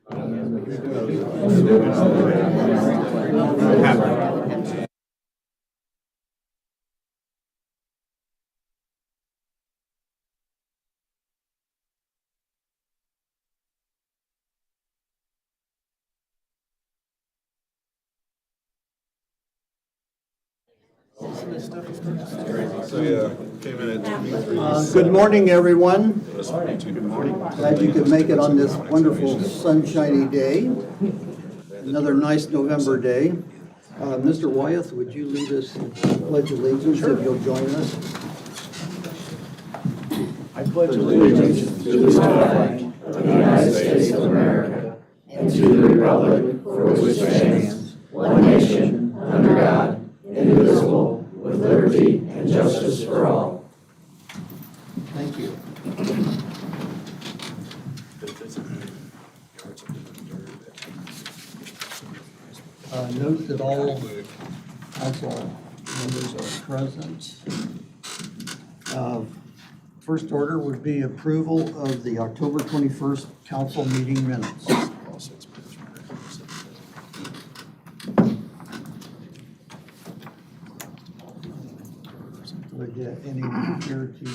So yeah, came in at 23. Good morning, everyone. Good morning. Glad you could make it on this wonderful sunshiny day. Another nice November day. Mr. Wyeth, would you lead us in Pledge of Allegiance if you'll join us? I pledge allegiance to the flag of the United States of America and to the republic for which it stands, one nation, under God, indivisible, with liberty and justice for all. Thank you. Note that all council members are present. First order would be approval of the October 21st council meeting minutes. Would anyone care to?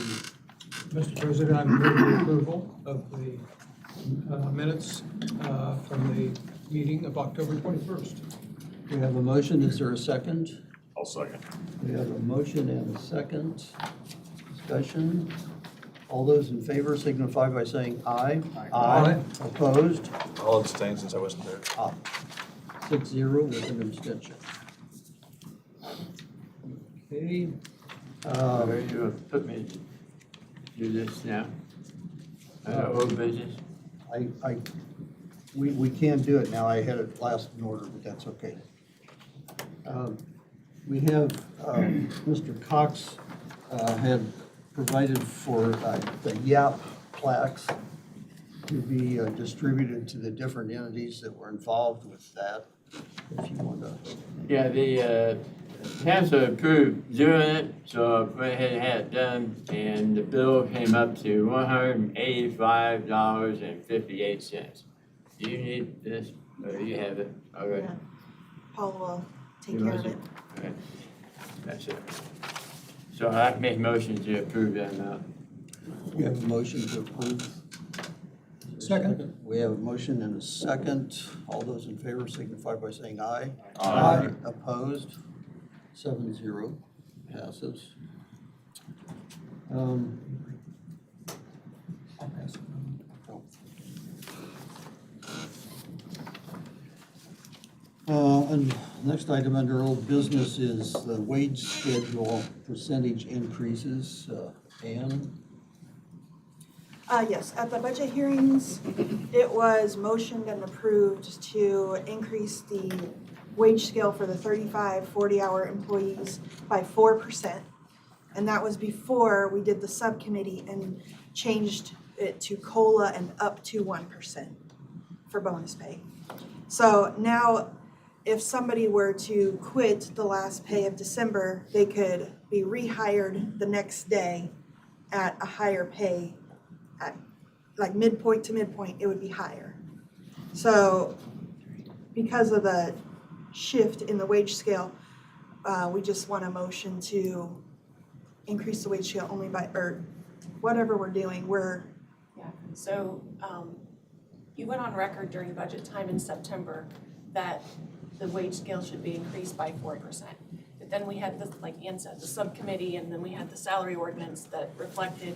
Mr. President, I move the approval of the minutes from the meeting of October 21st. We have a motion. Is there a second? I'll second. We have a motion and a second. Discussion. All those in favor signify by saying aye. Aye. Opposed? I'll abstain since I wasn't there. 6-0 with an abstention. Okay. You put me do this now. Old business. We can do it now. I had it last in order, but that's okay. We have, Mr. Cox had provided for the YAP plaques to be distributed to the different entities that were involved with that. If you want to. Yeah, the council approved doing it, so I went ahead and had it done, and the bill came up to $185.58. Do you need this, or do you have it already? Yeah. Paul will take care of it. Okay, that's it. So I make a motion to approve that amount. We have a motion to approve. Second. We have a motion and a second. All those in favor signify by saying aye. Aye. Opposed? 7-0 passes. I'll pass it. And next item under old business is the wage schedule percentage increases. Ann? Yes, at the budget hearings, it was motioned and approved to increase the wage scale for the 35, 40-hour employees by 4%. And that was before we did the subcommittee and changed it to COLA and up to 1% for bonus pay. So now, if somebody were to quit the last pay of December, they could be rehired the next day at a higher pay. At like midpoint to midpoint, it would be higher. So because of the shift in the wage scale, we just want a motion to increase the wage scale only by, or whatever we're doing, Yeah, so you went on record during budget time in September that the wage scale should be increased by 4%. But then we had this, like Ann said, the subcommittee, and then we had the salary ordinance that reflected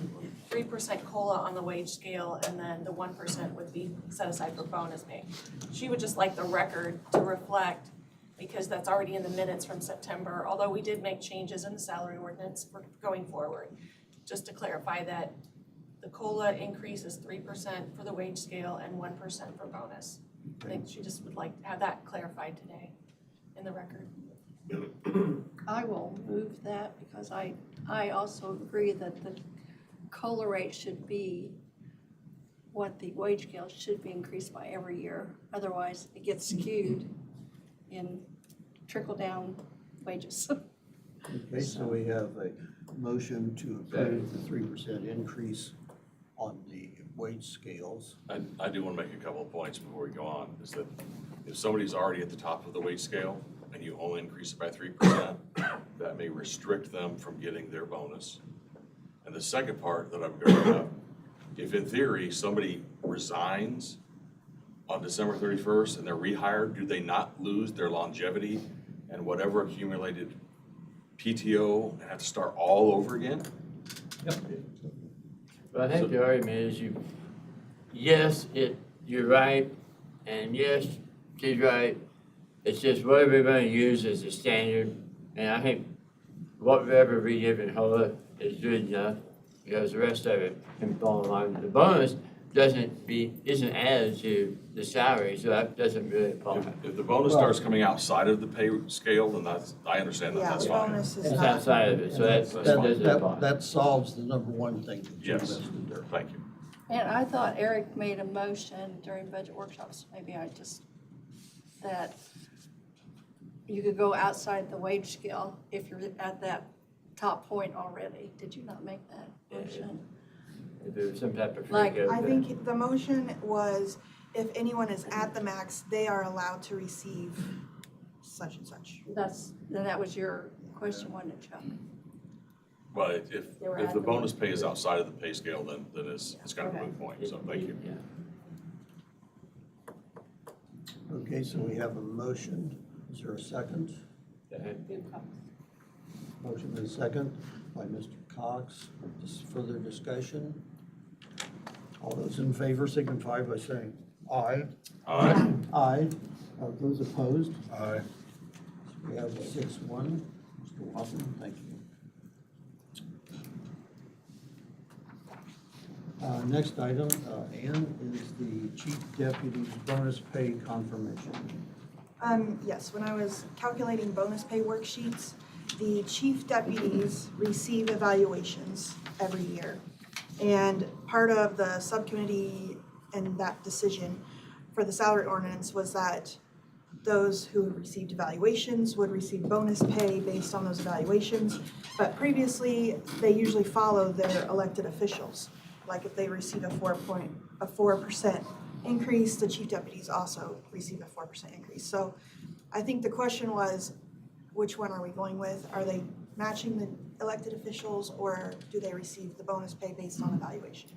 3% COLA on the wage scale, and then the 1% would be set aside for bonus pay. She would just like the record to reflect, because that's already in the minutes from September, although we did make changes in the salary ordinance for going forward, just to clarify that the COLA increase is 3% for the wage scale and 1% for bonus. I think she just would like to have that clarified today in the record. I will move that because I also agree that the COLA rate should be what the wage scale should be increased by every year. Otherwise, it gets skewed in trickle-down wages. Okay, so we have a motion to approve the 3% increase on the wage scales. I do want to make a couple of points before we go on, is that if somebody's already at the top of the wage scale and you only increase it by 3%, that may restrict them from getting their bonus. And the second part that I'm going to bring up, if in theory somebody resigns on December 31st and they're rehired, do they not lose their longevity and whatever accumulated PTO and have to start all over again? But I think the argument is you're right, and yes, she's right. It's just what we're gonna use as a standard, and I think whatever we give in HOLA is good enough, because the rest of it can fall in line. The bonus isn't added to the salary, so that doesn't really apply. If the bonus starts coming outside of the pay scale, then I understand that, Yeah, that's the fine. bonus is It's not. outside of it, so that doesn't apply. That solves the number one thing that you Yes. listed there. Thank you. And I thought Eric made a motion during budget workshops, that you could go outside the wage scale if you're at that top point already. Did you not make that motion? If there was some type of Like, freak out I there. think the motion was if anyone is at the max, they are allowed to receive such and such. Then that was your question, wasn't it, Chuck? Well, if They were the at the- bonus pay is outside of the pay scale, then it's kind of a Okay. moot point, so thank you. Yeah. Okay, so we have a motion. Is there a second? Motion and a second by Mr. Cox. Just further discussion. All those in favor signify by saying aye. Aye. Aye. Those opposed? Aye. We have a 6-1. Mr. Watson, thank you. Next item, Ann, is the chief deputy's bonus pay confirmation. Yes, when I was calculating bonus pay worksheets, the chief deputies receive evaluations every year. And part of the subcommittee and that decision for the salary ordinance was that those who received evaluations would receive bonus pay based on those evaluations. But previously, they usually follow their elected officials. Like if they receive a 4% increase, the chief deputies also receive a 4% increase. So I think the question was, which one are we going with? Are they matching the elected officials, or do they receive the bonus pay based on evaluation?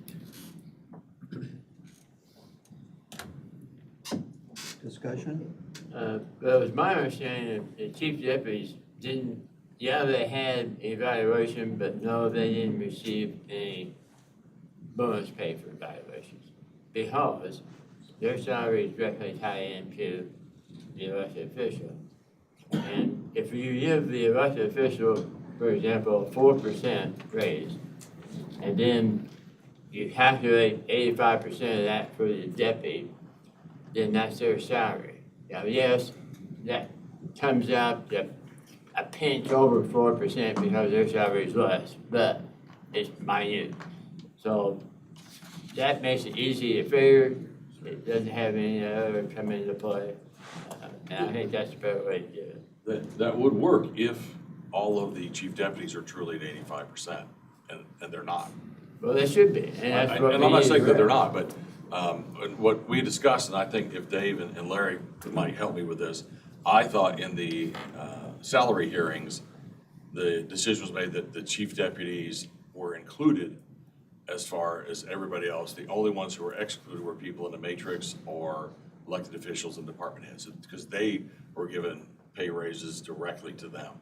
Discussion? Well, it was my understanding that the chief deputies they had evaluation, but no, they didn't receive any bonus pay for evaluations, because their salary is directly tied into the elected official. And if you give the elected official, for example, a 4% raise, and then you calculate 85% of that for the deputy, then that's their salary. Now, yes, that comes out to a pinch over 4% because their salary is less, but it's minute. So that makes it easy to figure. It doesn't have any other come into play. And I think that's the better way to do it. That would work if all of the chief deputies are truly at 85%, and they're not. Well, they should be, and that's what And we I'm not need saying to that they're correct. not, but what we discussed, and I think if Dave and Larry might help me with this, I thought in the salary hearings, the decision was made that the chief deputies were included as far as everybody else. The only ones who were excluded were people in the matrix or elected officials and department heads, because they were given pay raises directly to them.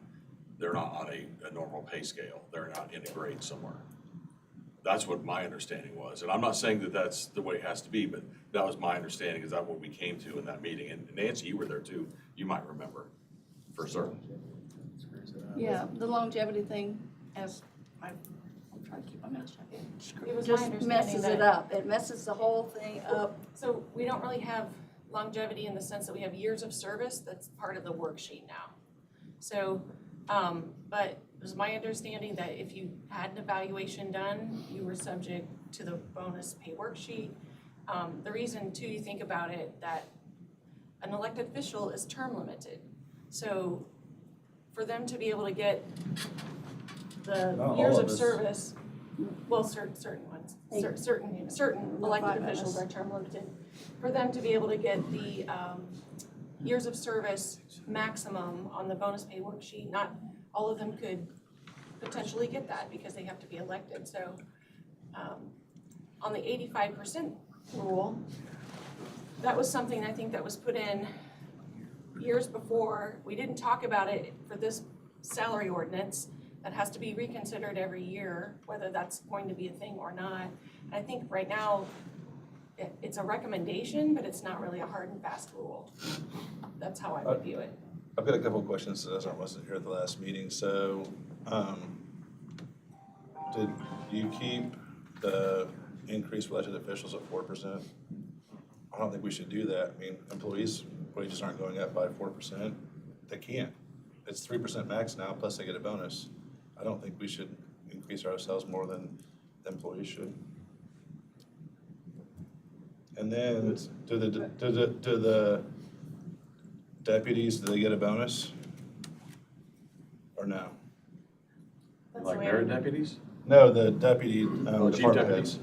They're not on a normal pay scale. They're not in a grade somewhere. That's what my understanding was. And I'm not saying that that's the way it has to be, but that was my understanding, is that what we came to in that meeting. And Nancy, you were there too. You might remember for certain. Yeah, the longevity thing, I'm trying to keep my mouth shut. It was my Just understanding messes it that- up. It messes the whole thing up. So we don't really have longevity in the sense that we have years of service. That's part of the worksheet now. So, but it was my understanding that if you had an evaluation done, you were subject to the bonus pay worksheet. The reason too, you think about it, that an elected official is term limited. So for them to be able to get the Not all years of of us. service, well, certain ones, Hey. certain elected officials are term limited. For them to be able to get the years of service maximum on the bonus pay worksheet, not all of them could potentially get that because they have to be elected. So on the 85% rule, that was something I think that was put in years before. We didn't talk about it for this salary ordinance. That has to be reconsidered every year, whether that's going to be a thing or not. I think right now, it's a recommendation, but it's not really a hard and fast rule. That's how I would view it. I've got a couple of questions as I wasn't here at the last meeting. So, did you keep the increase for elected officials at 4%? I don't think we should do that. I mean, employees' wages aren't going up by 4%. They can't. It's 3% max now, plus they get a bonus. I don't think we should increase ourselves more than the employees should. And then, do the deputies, do they get a bonus? Or no? That's Like the way merit deputies? No, the deputy Chief department deputies. heads.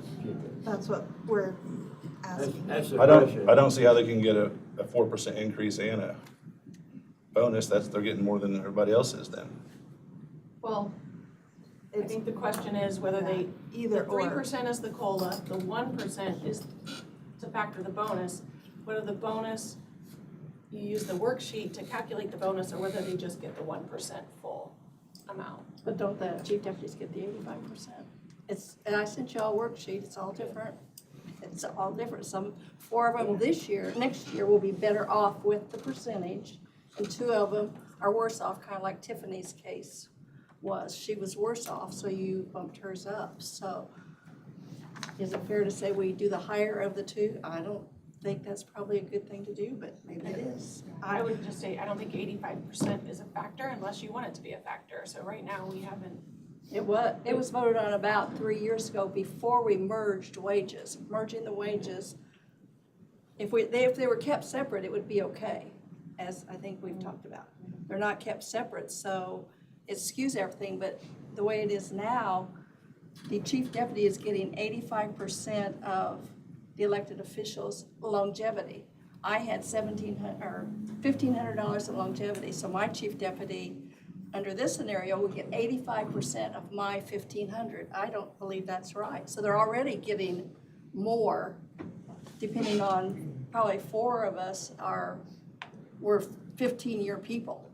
That's what we're asking. That's the I question. don't see how they can get a 4% increase and a bonus. They're getting more than everybody else is then. Well, I think the question is whether they, Either the or. 3% is the COLA, the 1% is to factor the bonus. Whether the bonus, you use the worksheet to calculate the bonus, or whether they just get the 1% full amount. But don't the chief deputies get the 85%? And I sent you all a worksheet, it's all different. It's all different. 4 of them next year will be better off with the percentage, and 2 of them are worse off, kind of like Tiffany's case was. She was worse off, so you bumped hers up. So is it fair to say we do the higher of the 2? I don't think that's probably a good thing to do, but maybe it is. I would just say, I don't think 85% is a factor unless you want it to be a factor. So right now, we haven't. It was voted on about 3 years ago before we merged wages. Merging the wages, if they were kept separate, it would be okay, as I think we've talked about. They're not kept separate, so it skews everything, but the way it is now, the chief deputy is getting 85% of the elected officials' longevity. I had $1,500 in longevity, so my chief deputy, under this scenario, will get 85% of my $1,500. I don't believe that's right. So they're already getting more, depending on, probably 4 of us we're 15-year people.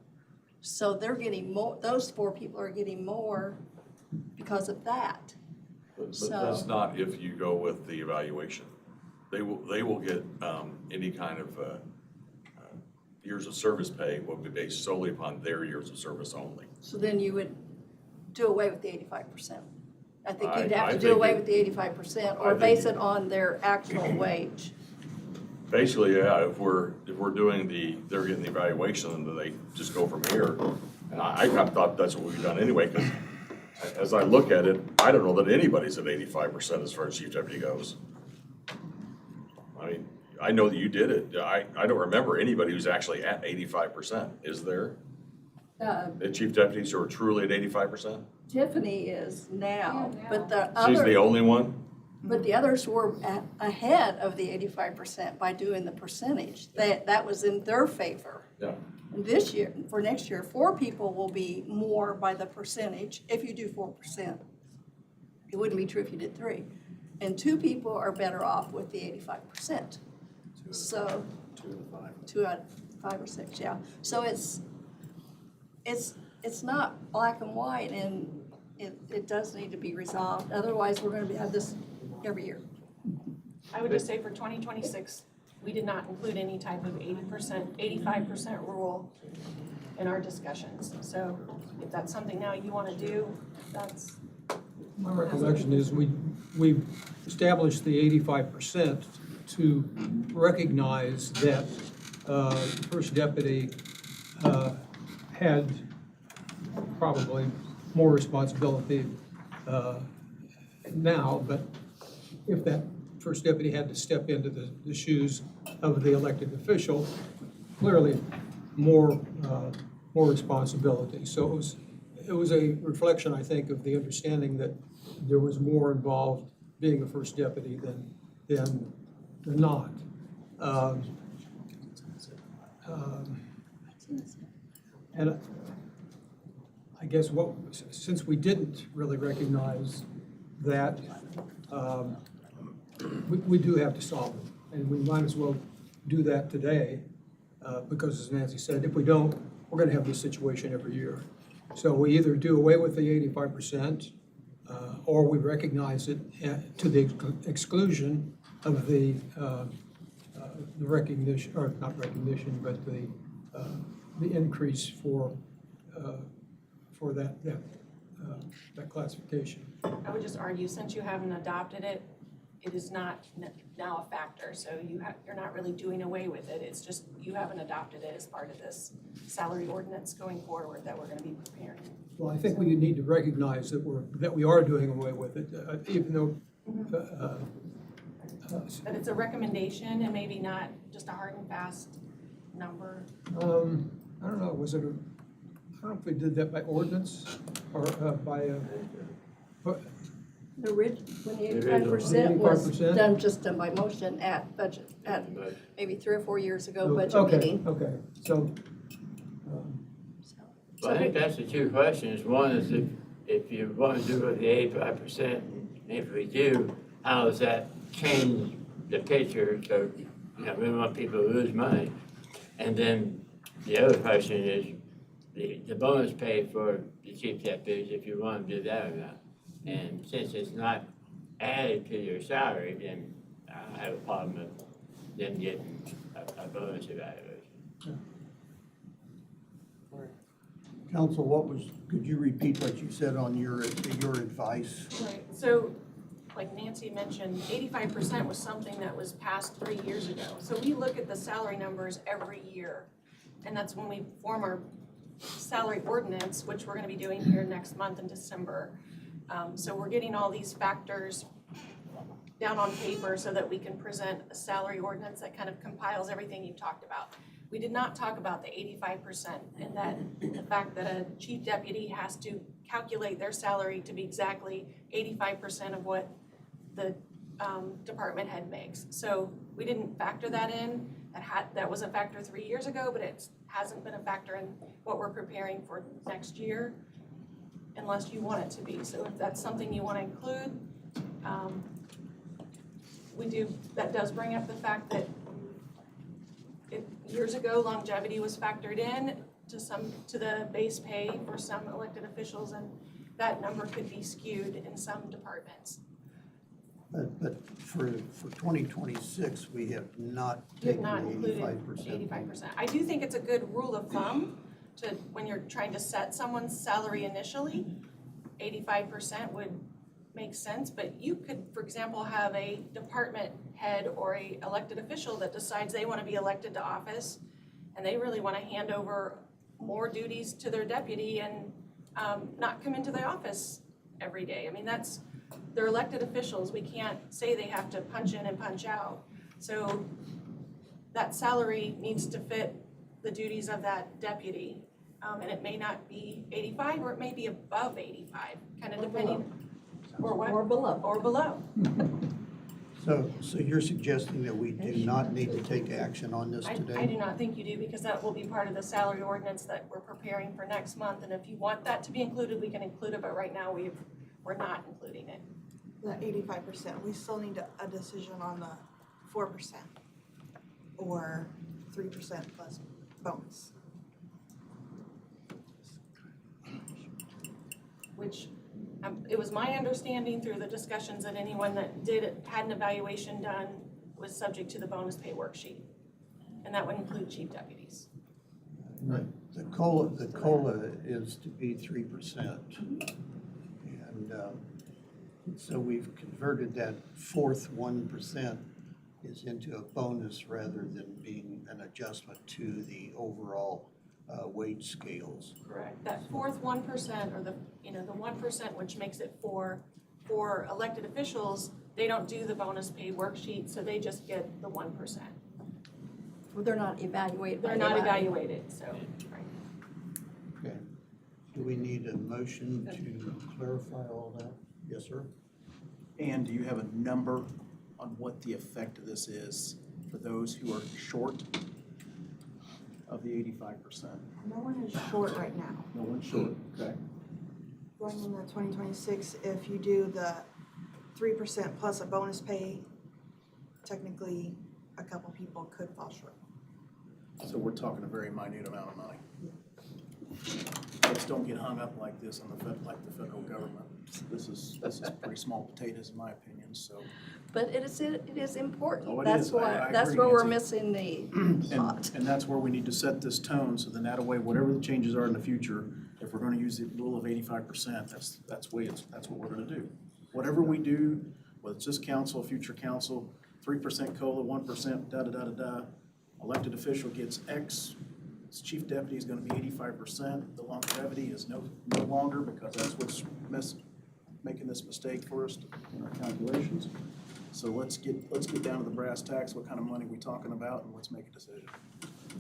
So they're getting more, those 4 people are getting more because of that. But So- that's not if you go with the evaluation. They will get any kind of years of service pay will be based solely upon their years of service only. So then you would do away with the 85%. I think you'd I have to do think away it- with the 85% I or think base it- it on their actual wage. Basically, yeah, if we're doing they're getting the evaluation, and they just go from here. And I kind of thought that's what we've done anyway, because as I look at it, I don't know that anybody's at 85% as far as chief deputy goes. I mean, I know that you did it. I don't remember anybody who's actually at 85%. Is there? The chief deputies who are truly at 85%? Tiffany is now, but the She's the other, only one? but the others were ahead of the 85% by doing the percentage. That was in their favor. Yeah. And this year, for next year, 4 people will be more by the percentage if you do 4%. It wouldn't be true if you did 3. And 2 people are better off with the 85%. So 2 out of 5 or 6, yeah. So it's not black and white, and it does need to be resolved. Otherwise, we're going to have this every year. I would just say for 2026, we did not include any type of 80%, 85% rule in our discussions. So if that's something now you want to do, that's. My recollection is we established the 85% to recognize that first deputy had probably more responsibility now, but if that first deputy had to step into the shoes of the elected official, clearly more responsibility. So it was a reflection, I think, of the understanding that there was more involved being a first deputy than not. And I guess since we didn't really recognize that, we do have to solve it. And we might as well do that today, because as Nancy said, if we don't, we're gonna have this situation every year. So we either do away with the 85%, or we recognize it to the exclusion of the recognition, or not recognition, but the increase for that classification. I would just argue, since you haven't adopted it, it is not now a factor, so you're not really doing away with it, it's just you haven't adopted it as part of this salary ordinance going forward that we're gonna be preparing. Well, I think we need to recognize that we are doing away with it, even though. That it's a recommendation and maybe not just a hard and fast number. I don't know, I don't know if we did that by ordinance or by, but When the 85% was 85%? just done by motion at budget, at maybe 3 or 4 years ago budget okay, meeting. okay, so, Well, I think that's the two questions. One is if you want to do it with the 85%, and if we do, how does that change the picture? So, we don't want people to lose money. And then the other question is the bonus pay for the chief deputies, if you want to do that or not. And since it's not added to your salary, then I have a problem with them getting a bonus evaluation. Council, could you repeat what you said on your advice? Right, so like Nancy mentioned, 85% was something that was passed 3 years ago. So we look at the salary numbers every year. And that's when we form our salary ordinance, which we're gonna be doing here next month in December. So we're getting all these factors down on paper so that we can present a salary ordinance that kind of compiles everything you talked about. We did not talk about the 85% and that the fact that a chief deputy has to calculate their salary to be exactly 85% of what the department head makes. So we didn't factor that in. That was a factor 3 years ago, but it hasn't been a factor in what we're preparing for next year unless you want it to be. So if that's something you want to include, that does bring up the fact that years ago, longevity was factored in to the base pay for some elected officials, and that number could be skewed in some departments. But for 2026, we have not You have taken not the included 85%. 85%. I do think it's a good rule of thumb when you're trying to set someone's salary initially, 85% would make sense, but you could, for example, have a department head or a elected official that decides they want to be elected to office and they really want to hand over more duties to their deputy and not come into the office every day. I mean, they're elected officials. We can't say they have to punch in and punch out. So that salary needs to fit the duties of that deputy. And it may not be 85 or it may be above 85, kind of depending. Or what? Or below. Or below. So you're suggesting that we do not need to take action on this I today? do not think you do, because that will be part of the salary ordinance that we're preparing for next month. And if you want that to be included, we can include it, but right now we're not including it. The 85%, we still need a decision on the 4% or 3% plus bonus. Which it was my understanding through the discussions that anyone that had an evaluation done was subject to the bonus pay worksheet. And that would include chief deputies. Right. The COLA is to be 3%. And so we've converted that fourth 1% is into a bonus rather than being an adjustment to the overall wage scales. Correct. That fourth 1%, or the 1%, which makes it for elected officials, they don't do the bonus pay worksheet, so they just get the 1%. Well, they're not evaluated. They're not evaluated, so, right. Okay. Do we need a motion to clarify all that? Yes, sir. And do you have a number on what the effect of this is for those who are short of the 85%? No one is short right now. No one's short, okay? Going into 2026, if you do the 3% plus a bonus pay, technically, a couple people could fall short. So we're talking a very minute amount of money. Let's don't get hung up like this on like the federal government. This is pretty small potatoes in my opinion, so. But it is important. Oh, it That's is. why, I that's agree, where we're Nancy. missing the plot. And that's where we need to set this tone, so then that way, whatever the changes are in the future, if we're gonna use the rule of 85%, that's what we're gonna do. Whatever we do, whether it's this council, future council, 3% COLA, 1%, da-da-da-da-da, elected official gets X, his chief deputy is gonna be 85%, the longevity is no longer, because that's what's making this mistake for us in our calculations. So let's get down to the brass tacks, what kind of money we talking about, and let's make a decision.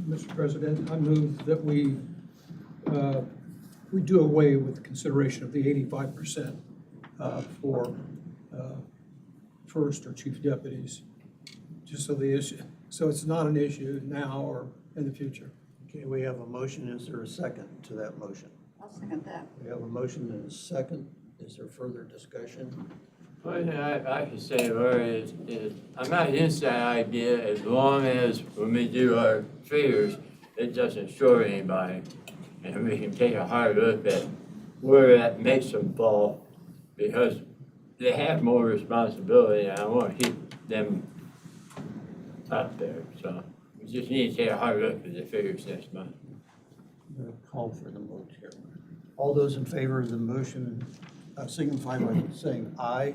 Mr. President, I move that we do away with the consideration of the 85% for first or chief deputies, just so it's not an issue now or in the future. Okay, we have a motion. Is there a second to that motion? I'll second that. We have a motion and a second. Is there further discussion? One thing I can say, Larry, is I'm not against that idea as long as when we do our figures, it doesn't short anybody. And we can take a hard look at where that makes them fall, because they have more responsibility and I want to keep them up there. So we just need to take a hard look at the figures next month. I'm going to call for the vote here. All those in favor of the motion signify by saying aye.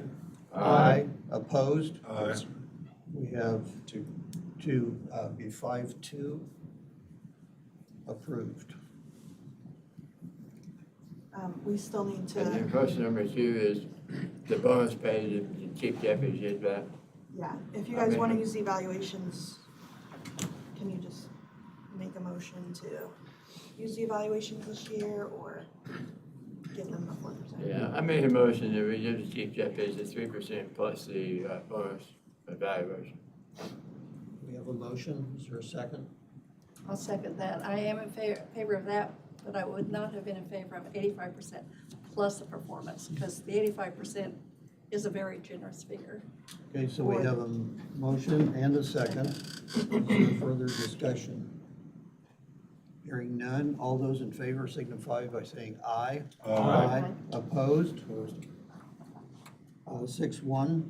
Aye. Opposed? Aye. We have to be 5-2 approved. We still need And then to, question number 2 is the bonus pay to the chief deputies get back. yeah, if you guys want to use the evaluations, can you just make a motion to use the evaluations this year or give them the 4%? Yeah, I made a motion that we give the chief deputies the 3% plus the bonus evaluation. We have a motion. Is there a second? I'll second that. I am in favor of that, but I would not have been in favor of 85% plus the performance, because the 85% is a very generous figure. Okay, so we have a motion and a second. Is there further discussion? Hearing none, all those in favor signify by saying aye. Aye. Opposed? 6-1.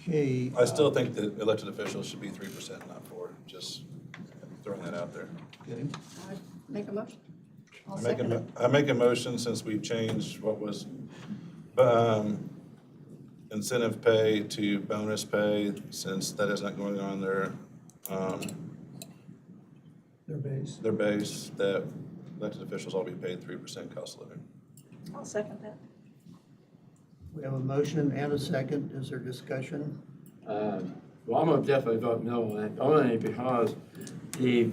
Okay. I still think that elected officials should be 3%, not 4%, just throwing that out there. Okay. I make a motion. I'll I make second it. I make a motion, since we've changed what was incentive pay to bonus pay, since that is not going on their Their base. that elected officials all be paid 3% cost of living. I'll second that. We have a motion and a second. Is there discussion? Well, I'm gonna definitely vote no on that, only because we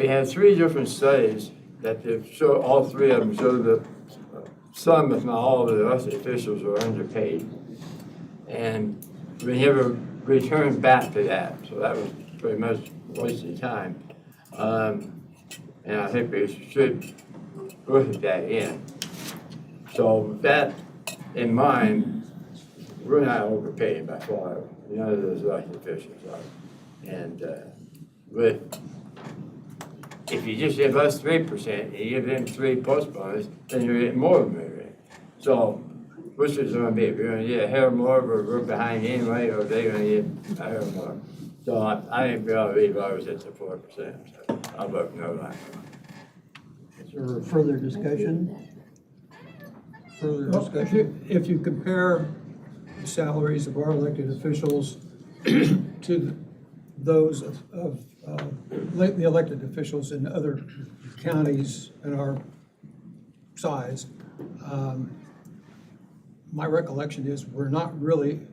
have 3 different studies that show, all 3 of them show that some, if not all, of the elected officials are underpaid. And we never returned back to that, so that was pretty much wasted time. And I think we should look at that in. So with that in mind, we're not overpaid by far, none of those elected officials are. And if you just give us 3% and you give them 3 plus bonus, then you're getting more than we get. So which is gonna be, if you're gonna get a hair more, but we're behind anyway, or they're gonna get a hair more. So I think we ought to leave ours at the 4%, so I'll vote no on that. Is there further discussion? Further Well, discussion? if you compare the salaries of our elected officials to those of the elected officials in other counties in our size, my recollection is we're not really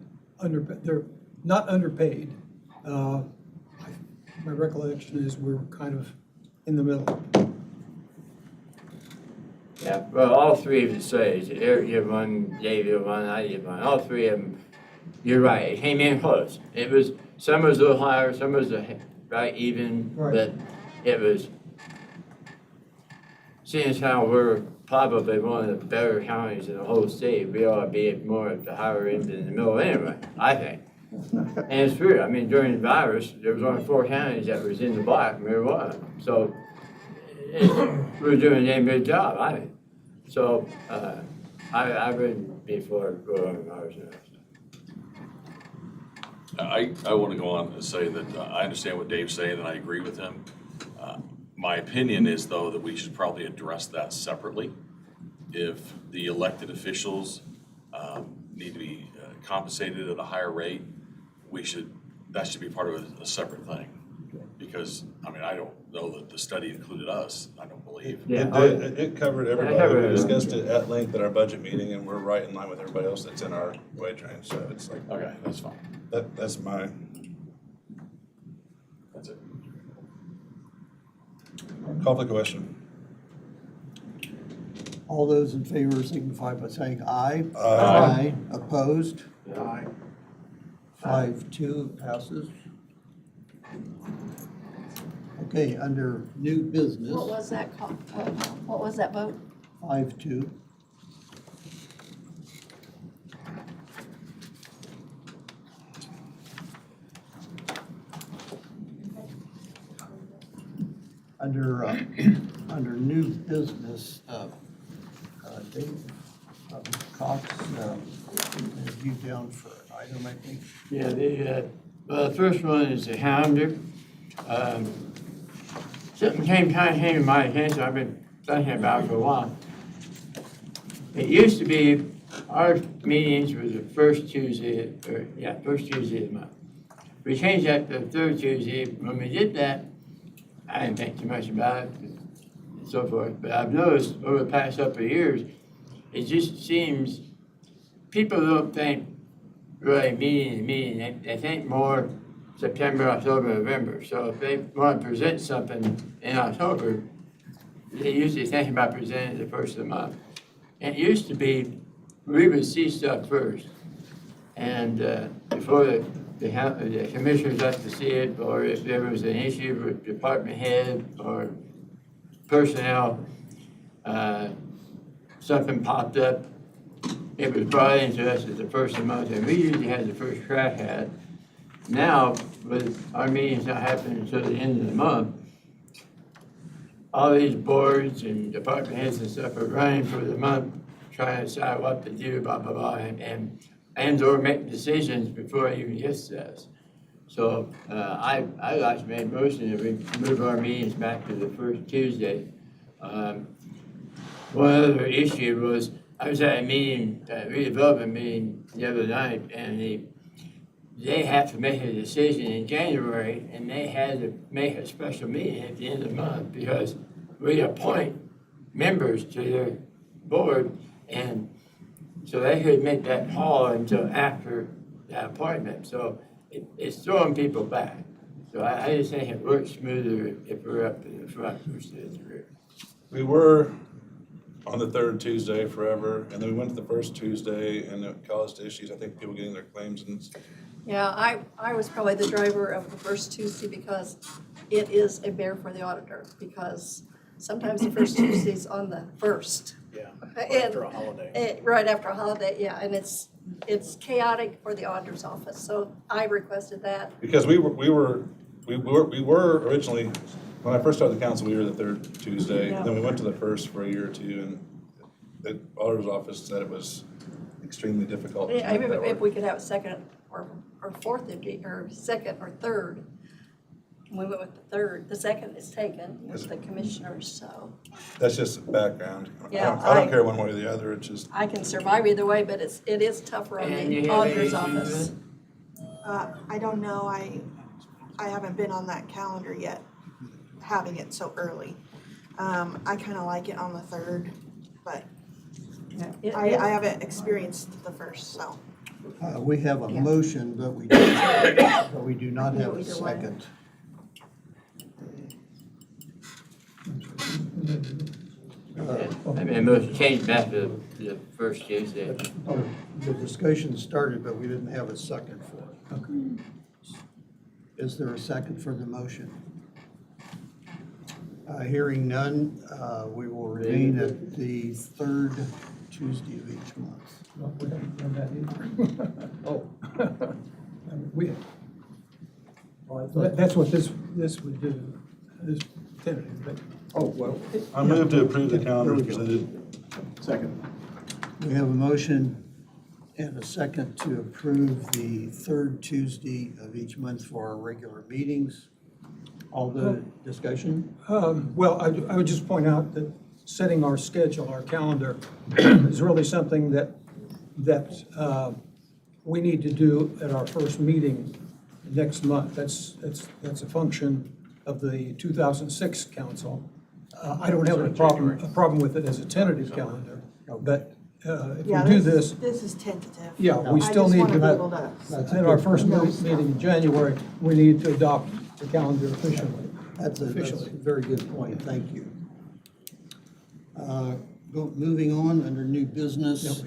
they're not underpaid. My recollection is we're kind of in the middle. Yeah, well, all three of the studies, Eric did one, Dave did one, I did one, all three of them, you're right, it came in close. It was, some was a little higher, some was right even, Right. but it was, seeing as how we're probably one of the better counties in the whole state, we ought to be more at the higher end than the middle anyway, I think. And it's true, I mean, during the virus, there was only 4 counties that was in the black, and we were one of them. So, we were doing a damn good job, I think. So, I wouldn't be for going ours. I want to go on and say that I understand what Dave's saying, and I agree with him. My opinion is, though, that we should probably address that separately. If the elected officials need to be compensated at a higher rate, that should be part of a separate thing. Because, I mean, I don't know that the study included us, I don't believe. Yeah. It covered everybody. We discussed it at length at our budget meeting, and we're right in line with everybody else that's in our wage range, so it's like, Okay, that's fine. that's my, That's it. call for the question. All those in favor signify by saying aye. Aye. Opposed? Aye. 5-2 passes. Okay, under new business, What was that called? What was that vote? 5-2. Under new business, Dave Cox, have you down for an item, I think? Yeah, the first one is the calendar. Something came to my attention, I've been thinking about it for a while. It used to be, our meetings were the first Tuesday of the month. We changed that to the third Tuesday. When we did that, I didn't think too much about it and so forth, but I've noticed over the past couple of years, it just seems, people don't think really meeting, they think more September, October, November. So if they want to present something in October, they usually think about presenting it the first of the month. And it used to be, we would see stuff first. And before the commissioners got to see it, or if there was an issue with department head or personnel, something popped up, it was brought into us as the first of the month, and we usually had the first crack at it. Now, with our meetings not happening until the end of the month, all these boards and department heads and stuff are running for the month, trying to decide what to do, blah, blah, blah, and or make decisions before it even gets to us. So I like to make a motion that we move our meetings back to the first Tuesday. One other issue was, I was at a meeting, a redevelopment meeting the other night, and they have to make a decision in January, and they had to make a special meeting at the end of the month because we appoint members to their board, and so they couldn't make that call until after the appointment. So it's throwing people back. So I just think it works smoother if we're up in the front instead of the rear. We were on the third Tuesday forever, and then we went to the first Tuesday, and it caused issues, I think people getting their claims and Yeah, I was probably the driver of the first Tuesday because it is a bear for the auditor, because sometimes the first Tuesday's on the first. Yeah, And- after a holiday. Right after a holiday, yeah, and it's chaotic for the auditor's office, so I requested that. because we were originally, when I first started the council, we were the third Tuesday, Yeah. then we went to the first for a year or two, and the auditor's office said it was extremely difficult. to Yeah, make that if work. we could have a second or fourth, or second or third. We went with the third, the second is taken with the commissioners, so That's just background. Yeah, I don't I- care one way or the other, it's just, I can survive either way, but it is tougher on And you the have auditor's any issues office. with I don't know, I haven't been on that calendar yet, having it so early. I kinda like it on the third, but It- I haven't experienced the first, so. We have a Yeah. motion, but we do not have a Either way. second. I mean, most change back to the first Tuesday. The discussion started, but we didn't have a second for it. Okay. Is there a second for the motion? Hearing none, we will remain at the third Tuesday of each month. Well, we haven't done that either. Oh. I mean, we, that's what this would do, this tentative, but. Oh, well. I move to approve the calendar as presented. Second. We have a motion and a second to approve the third Tuesday of each month for our regular meetings. All the discussion? Well, I would just point out that setting our schedule, our calendar, is really something that we need to do at our first meeting next month. That's a function of the 2006 council. I don't have a problem with it as a tentative calendar, but if Yeah, we do this, this is tentative. yeah, we still need I just to, want to be able to. That's at our first meeting in January, we need to adopt the calendar officially. That's a Officially. very good point, thank you. Moving on, under new business.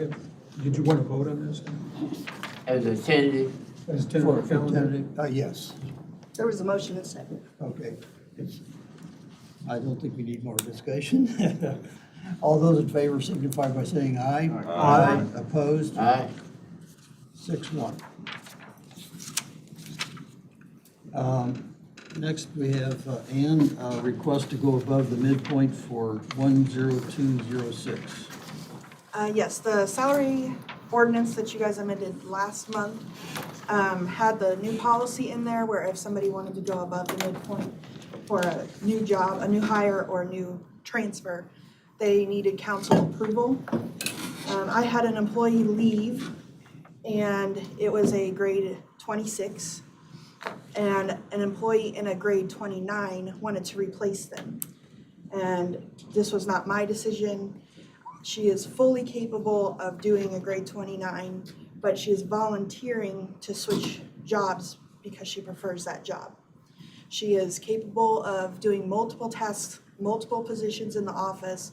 Did you want to vote on this? As a tentative, As For tentative calendar? tentative, yes, There was a motion and second. okay. I don't think we need more discussion. All those in favor signify by saying aye. Aye. Opposed? aye. 6-1. Next, we have Ann, request to go above the midpoint for 10206. Yes, the salary ordinance that you guys amended last month had the new policy in there where if somebody wanted to go above the midpoint for a new job, a new hire, or a new transfer, they needed council approval. I had an employee leave, and it was a grade 26, and an employee in a grade 29 wanted to replace them. And this was not my decision. She is fully capable of doing a grade 29, but she is volunteering to switch jobs because she prefers that job. She is capable of doing multiple tasks, multiple positions in the office.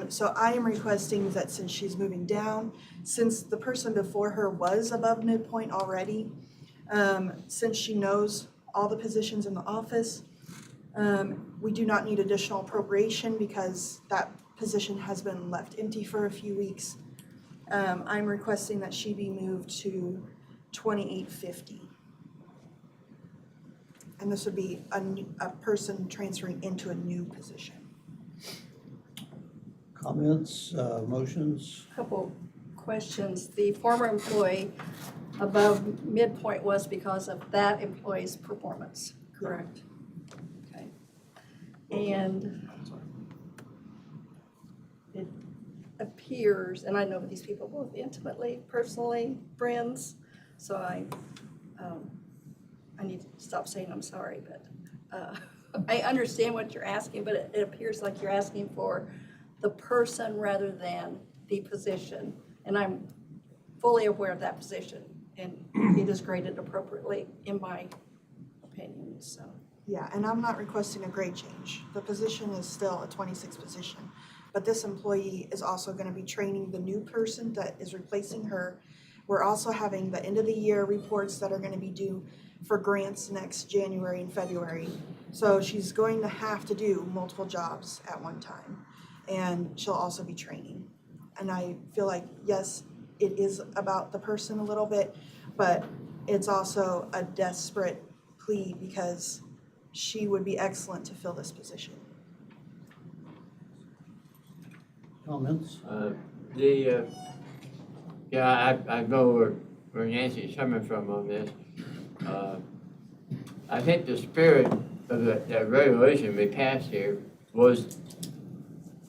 So I am requesting that since she's moving down, since the person before her was above midpoint already, since she knows all the positions in the office, we do not need additional appropriation because that position has been left empty for a few weeks. I'm requesting that she be moved to 2850. And this would be a person transferring into a new position. Comments, motions? Couple questions. The former employee above midpoint was because of that employee's performance, correct? Okay. And it appears, and I know these people both intimately, personally, friends, so I need to stop saying I'm sorry, but I understand what you're asking, but it appears like you're asking for the person rather than the position. And I'm fully aware of that position, and it is graded appropriately, in my opinion, so. Yeah, and I'm not requesting a grade change. The position is still a 26 position. But this employee is also going to be training the new person that is replacing her. We're also having the end of the year reports that are going to be due for grants next January and February. So she's going to have to do multiple jobs at one time. And she'll also be training. And I feel like, yes, it is about the person a little bit, but it's also a desperate plea because she would be excellent to fill this position. Comments? Yeah, I know where Nancy's coming from on this. I think the spirit of the resolution we passed here was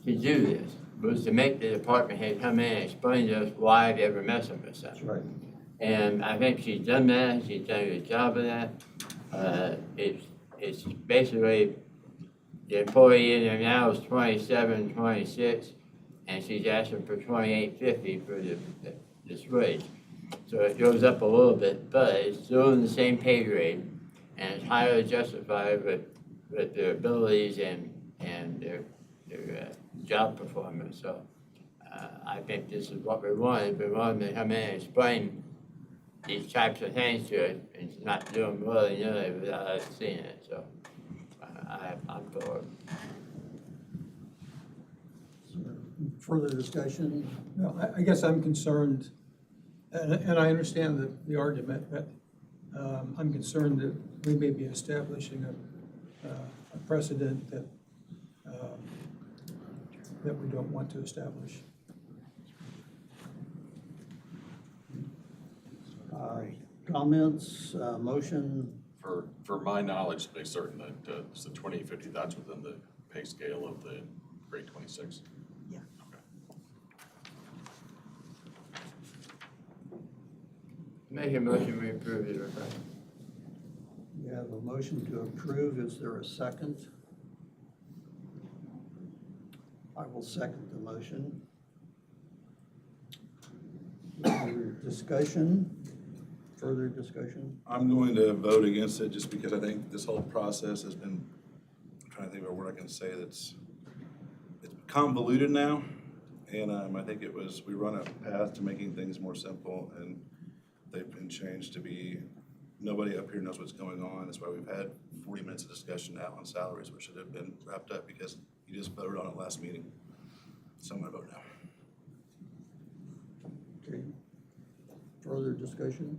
to do this, was to make the department head come in and explain to us why they were messing with stuff. That's right. And I think she's done that, she's done a good job of that. It's basically, the employee in there now is 27, 26, and she's asking for 28.50 for the switch. So it goes up a little bit, but it's still in the same pay grade, and it's highly justified with their abilities and their their job performance. So I think this is what we wanted. We wanted to come in and explain these types of things to us and not do them willy-nilly without us seeing it. So I'm for it. Further discussion? Well, I guess I'm concerned, and I understand the argument, but I'm concerned that we may be establishing a precedent that we don't want to establish. Comments, motion? For my knowledge, to be certain that it's the 2050, that's within the pay scale of the grade 26. Yeah. Okay. Make a motion, we approve it, okay? We have a motion to approve. Is there a second? I will second the motion. Further discussion? Further discussion? I'm going to vote against it just because I think this whole process has been, I'm trying to think of a word I can say it's convoluted now. And I think we run a path to making things more simple, and they've been changed to be, nobody up here knows what's going on. That's why we've had 40 minutes of discussion now on salaries, which should have been wrapped up because you just voted on it last meeting. So I'm gonna vote no. Okay. Further discussion?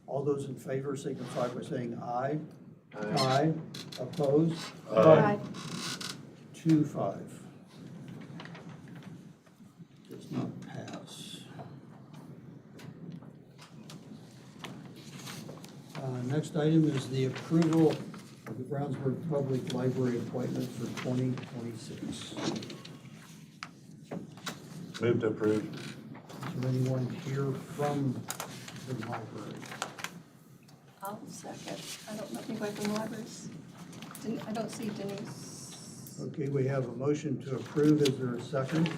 All those in favor signify by saying aye. Aye. Opposed? Aye. 2-5. Does not pass. Next item is the approval of the Brownsburg Public Library appointment for 2026. Move to approve. Is there anyone here from the library? I'll second. I don't know anybody from the libraries. I don't see Denise. Okay, we have a motion to approve. Is there a second?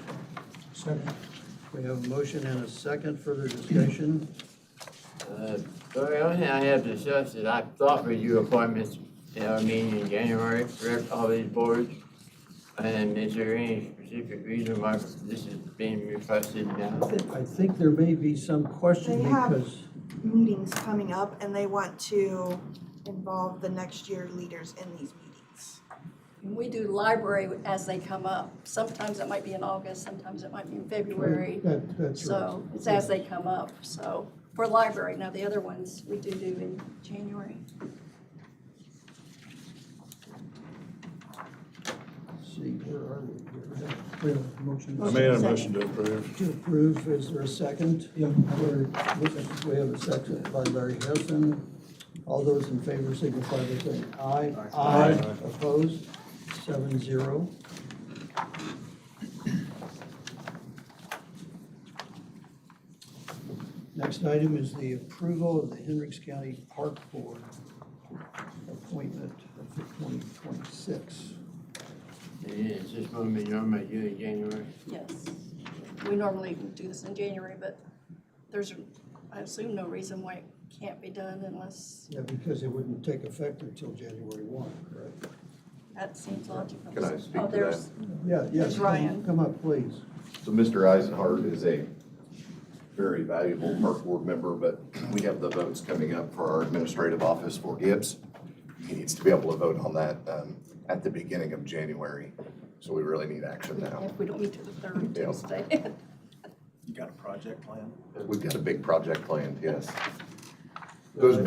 Second. We have a motion and a second. Further discussion? The only thing I have to discuss is I thought we do appointments in our meeting in January for all these boards. And is there any specific reason why this is being requested now? I think there may be some question They have- because, Meetings coming up, and they want to involve the next year leaders in these meetings. We do library as they come up. Sometimes it might be in August, sometimes it might be in February. that's right. So it's as they come up, so for library. Now, the other ones we do in January. Let's see, where are we here? We have a motion. I made a motion to approve. To approve, is there a second? Yeah. We have a second by Larry Hessen. All those in favor signify by saying aye. Aye. Opposed? 7-0. Next item is the approval of the Hendricks County Park Board appointment for 2026. Is this one we normally do in January? Yes. We normally do this in January, but there's, I assume, no reason why it can't be done unless Yeah, because it wouldn't take effect until January 1, correct? that seems logical. Can I speak Oh, to there's, Yeah, yes. There's Ryan. Come up, please. So Mr. Eisenhart is a very valuable park board member, but we have the votes coming up for our administrative office for Gibbs. He needs to be able to vote on that at the beginning of January, so we really need action now. if we don't meet to the third Yeah. Tuesday. You got a project plan? We've got a big project planned, yes. Those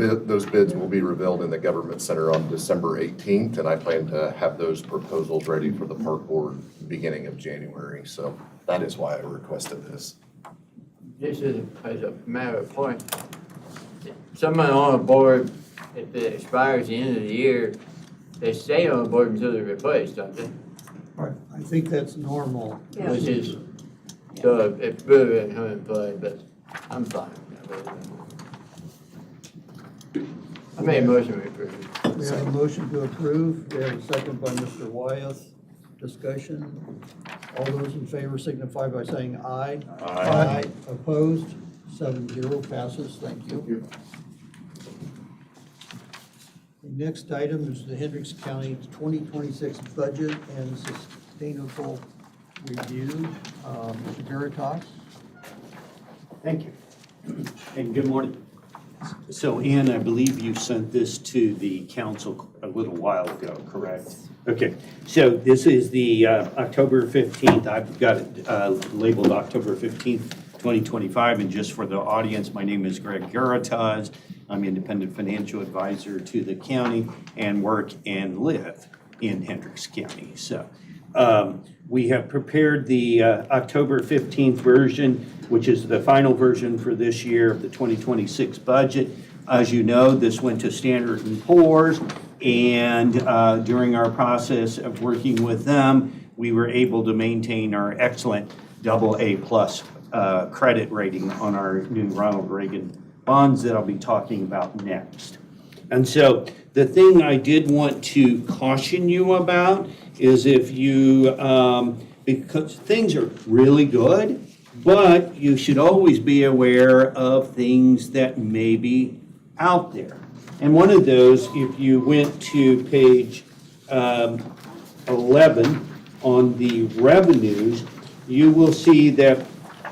bids will be revealed in the Government Center on December 18th, and I plan to have those proposals ready for the park board beginning of January, so that is why I requested this. This is as a matter of point. Someone on a board, if it expires at the end of the year, they stay on the board until they're replaced, don't they? I think that's normal. Yeah. Which is, so it's really come in play, but I'm fine. I made a motion to approve. We have a motion to approve. We have a second by Mr. Wyeth. Discussion. All those in favor signify by saying aye. Aye. Opposed? 7-0 passes. Thank you. Next item is the Hendricks County 2026 Budget and Sustainable Review. Mr. Veritas? Thank you. And good morning. So Ann, I believe you sent this to the council a little while ago, correct? Okay, so this is the October 15th. I've got it labeled October 15th, 2025. And just for the audience, my name is Greg Garatas. I'm independent financial advisor to the county and work and live in Hendricks County. So we have prepared the October 15th version, which is the final version for this year of the 2026 budget. As you know, this went to Standard & Poor's, and during our process of working with them, we were able to maintain our excellent AA+ credit rating on our new Ronald Reagan bonds that I'll be talking about next. And so the thing I did want to caution you about is if you, because things are really good, but you should always be aware of things that may be out there. And one of those, if you went to page 11 on the revenues, you will see that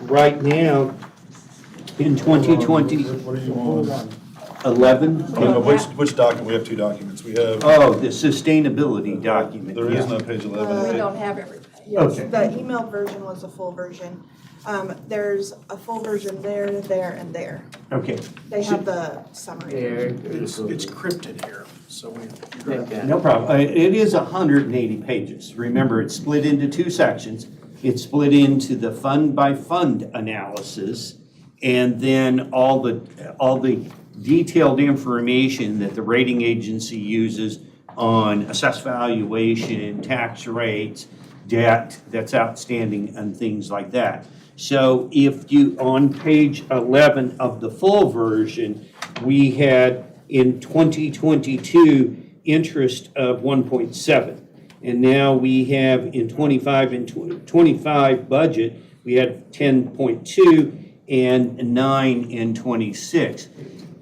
right now in 2020, What do you want? 11. Which document? We have two documents. We have, Oh, the sustainability document. there is yeah. no page We 11. don't have every page. Yes, Okay. the emailed version was a full version. There's a full version there, and there. Okay, They have the summary. There. It's crypted here, so you're gonna no problem. It is 180 pages. Remember, it's split into two sections. It's split into the fund-by-fund analysis, and then all the detailed information that the rating agency uses on assessed valuation, tax rates, debt that's outstanding, and things like that. So if you, on page 11 of the full version, we had in 2022 interest of 1.7. And now we have in 25 budget, we had 10.2 and 9 in 26.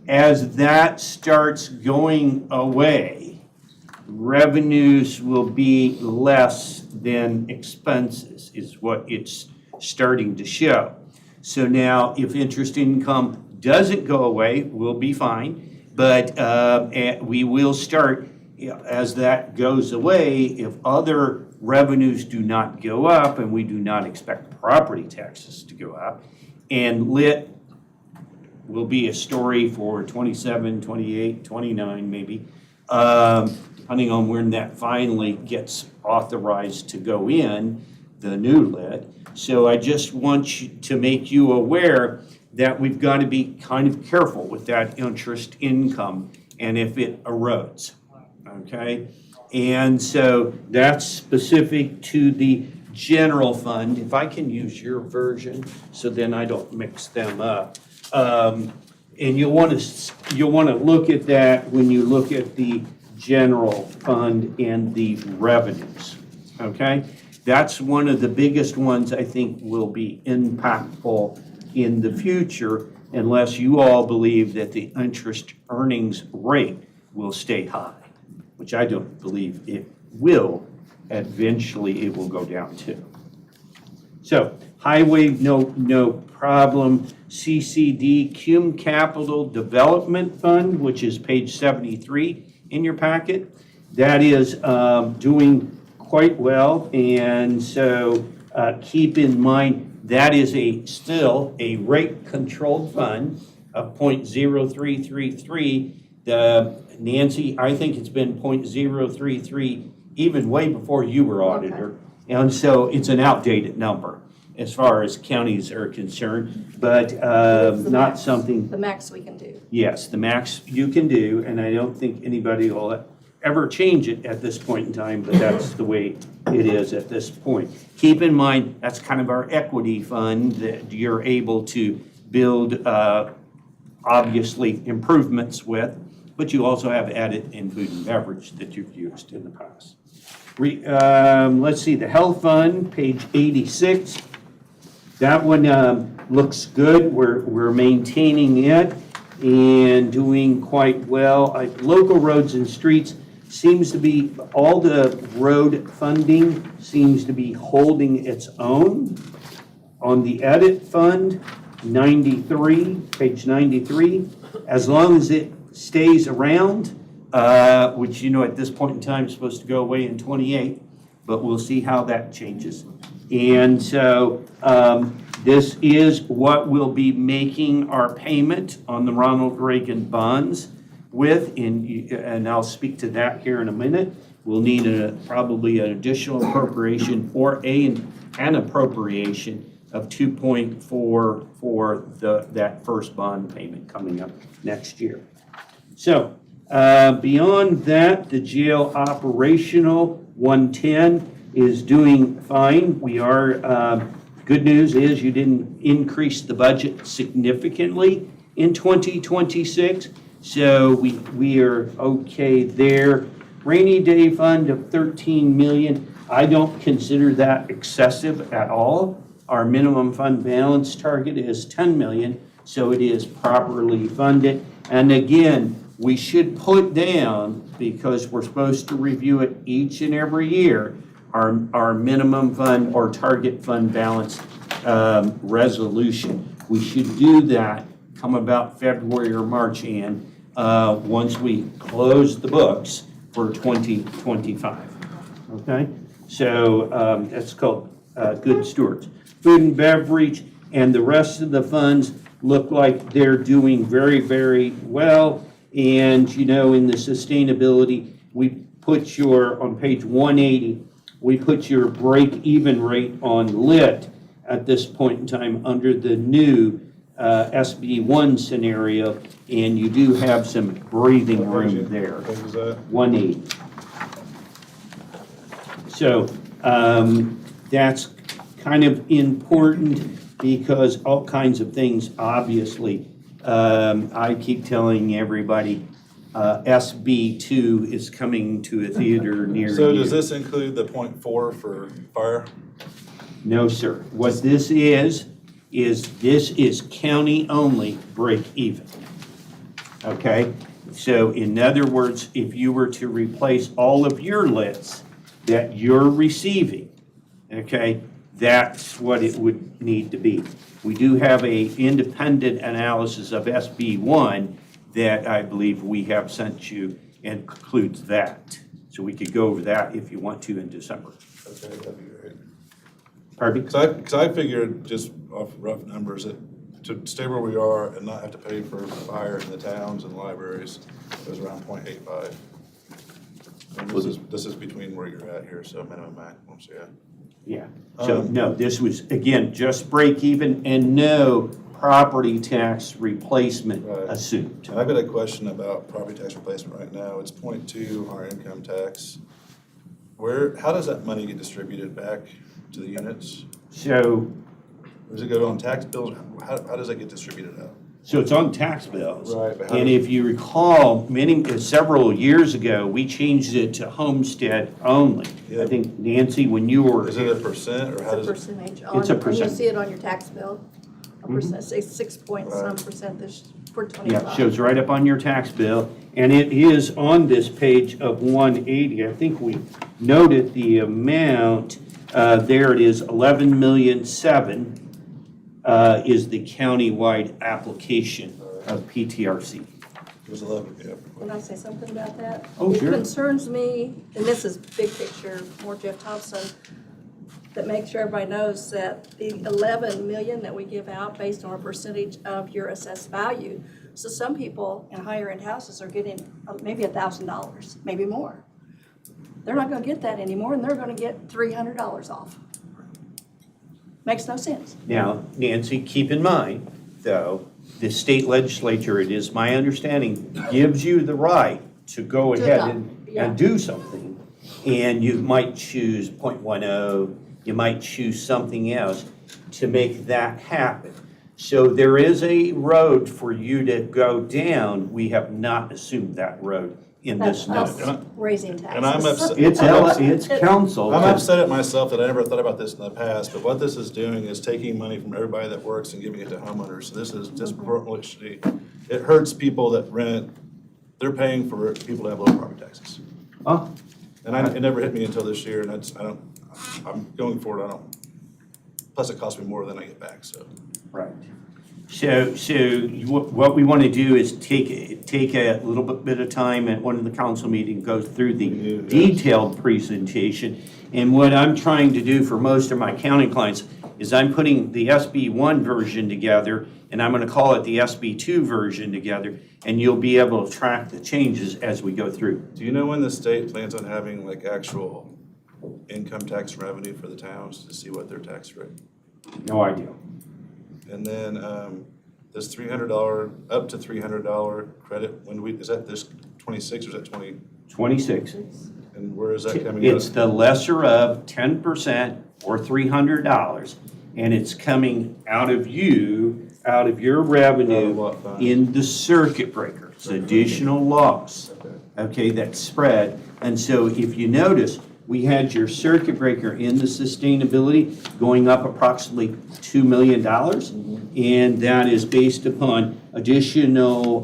As that starts going away, revenues will be less than expenses, is what it's starting to show. So now, if interest income doesn't go away, we'll be fine. But we will start, as that goes away, if other revenues do not go up, and we do not expect property taxes to go up, and lit will be a story for 27, 28, 29 maybe, depending on when that finally gets authorized to go in, the new lit. So I just want to make you aware that we've got to be kind of careful with that interest income and if it erodes, okay? And so that's specific to the general fund. If I can use your version, so then I don't mix them up. And you'll want to look at that when you look at the general fund and the revenues, okay? That's one of the biggest ones I think will be impactful in the future unless you all believe that the interest earnings rate will stay high, which I don't believe it will. Eventually, it will go down too. So highway, no problem. CCD, Cum Capital Development Fund, which is page 73 in your packet. That is doing quite well, and so keep in mind that is still a rate-controlled fund of 0.0333. Nancy, I think it's been 0.033 even way before you were auditor, and so it's an outdated number as far as counties are concerned, but not something. The max we can do. Yes, the max you can do, and I don't think anybody will ever change it at this point in time, but that's the way it is at this point. Keep in mind, that's kind of our equity fund that you're able to build, obviously, improvements with, but you also have added in food and beverage that you've used in the past. Let's see, the health fund, page 86. That one looks good. We're maintaining it. and doing quite well. Local roads and streets seems to be, all the road funding seems to be holding its own. On the edit fund, 93, page 93, as long as it stays around, which at this point in time is supposed to go away in 28, but we'll see how that changes. And so this is what we'll be making our payment on the Ronald Reagan bonds with, and I'll speak to that here in a minute. We'll need probably an additional appropriation or an appropriation of 2.4 for that first bond payment coming up next year. So beyond that, the jail operational 110 is doing fine. We are, good news is you didn't increase the budget significantly in 2026, so we are okay there. Rainy day fund of 13 million, I don't consider that excessive at all. Our minimum fund balance target is 10 million, so it is properly funded. And again, we should put down, because we're supposed to review it each and every year, our minimum fund or target fund balance resolution. We should do that come about February or March, and once we close the books for 2025. Okay? So that's called good stewards. Food and beverage and the rest of the funds look like they're doing very, very well. And, in the sustainability, we put on page 180, we put your break-even rate on lit at this point in time under the new SB1 scenario, and you do have some breathing room there. What was that? 180. So that's kind of important because all kinds of things, obviously, I keep telling everybody, SB2 is coming to a theater near you. So does this include the 0.4 for fire? No, sir. What this is this is county-only break even. Okay? So in other words, if you were to replace all of your lits that you're receiving, okay, that's what it would need to be. We do have a independent analysis of SB1 that I believe we have sent you and concludes that. So we could go over that if you want to in December. Okay, that'd be great. Pardon me? Because I figured, just off rough numbers, that to stay where we are and not have to pay for fire in the towns and libraries, it was around 0.85. And this is between where you're at here, so minimum, maximum, so yeah. Yeah, so no, this was, again, just break even and no property tax replacement Right. assumed. And I've got a question about property tax replacement right now. It's 0.2 on our income tax. How does that money get distributed back to the units? So Does it go on tax bills? How does that get distributed out? So it's on tax bills. Right, but how And does- if you recall, several years ago, we changed it to homestead only. I Yeah. think, Nancy, when you were Is it a percent or how It's a does it? percentage. It's a And percent. you see it on your tax bill, a percent, say 6.some Right. percent this, for Yeah, 25. shows right up on your tax bill, and it is on this page of 180. I think we noted the amount, there it is, 11,000,007 is the countywide application of PTRC. It was 11, yeah. Can I say something about that? Oh, sure. It concerns me, and this is big picture, more Jeff Thompson, that makes sure everybody knows that the 11 million that we give out based on a percentage of your assessed value. So some people in higher end houses are getting maybe $1,000, maybe more. They're not gonna get that anymore, and they're gonna get $300 off. Makes no sense. Now, Nancy, keep in mind, though, the state legislature, it is my understanding, gives you the right to go To ahead adopt, and yeah. do something. And you might choose 0.10, you might choose something else to make that happen. So there is a road for you to go down. We have not assumed that road in this That's note. us raising taxes. And I'm upset. It's council. I'm upset at myself that I never thought about this in the past, but what this is doing is taking money from everybody that works and giving it to homeowners. So this is disproportionately, it hurts people that rent, they're paying for people to have low property taxes. Oh, And it never hit me until this year, and I'm going forward, plus it costs me more than I get back, so. right. So what we want to do is take a little bit of time at one of the council meetings, go through the detailed presentation. And what I'm trying to do for most of my county clients is I'm putting the SB1 version together, and I'm going to call it the SB2 version together, and you'll be able to track the changes as we go through. Do you know when the state plans on having like actual income tax revenue for the towns to see what their tax rate? No idea. And then, this $300, up to $300 credit, is that this 26 or is that 20? 26. And where is that coming out? It's the lesser of 10% or $300, and it's coming out of your Out of revenue what fund? in the circuit breaker. It's additional loss, okay, that's spread. And so if you notice, we had your circuit breaker in the sustainability going up approximately $2 million. And that is based upon additional,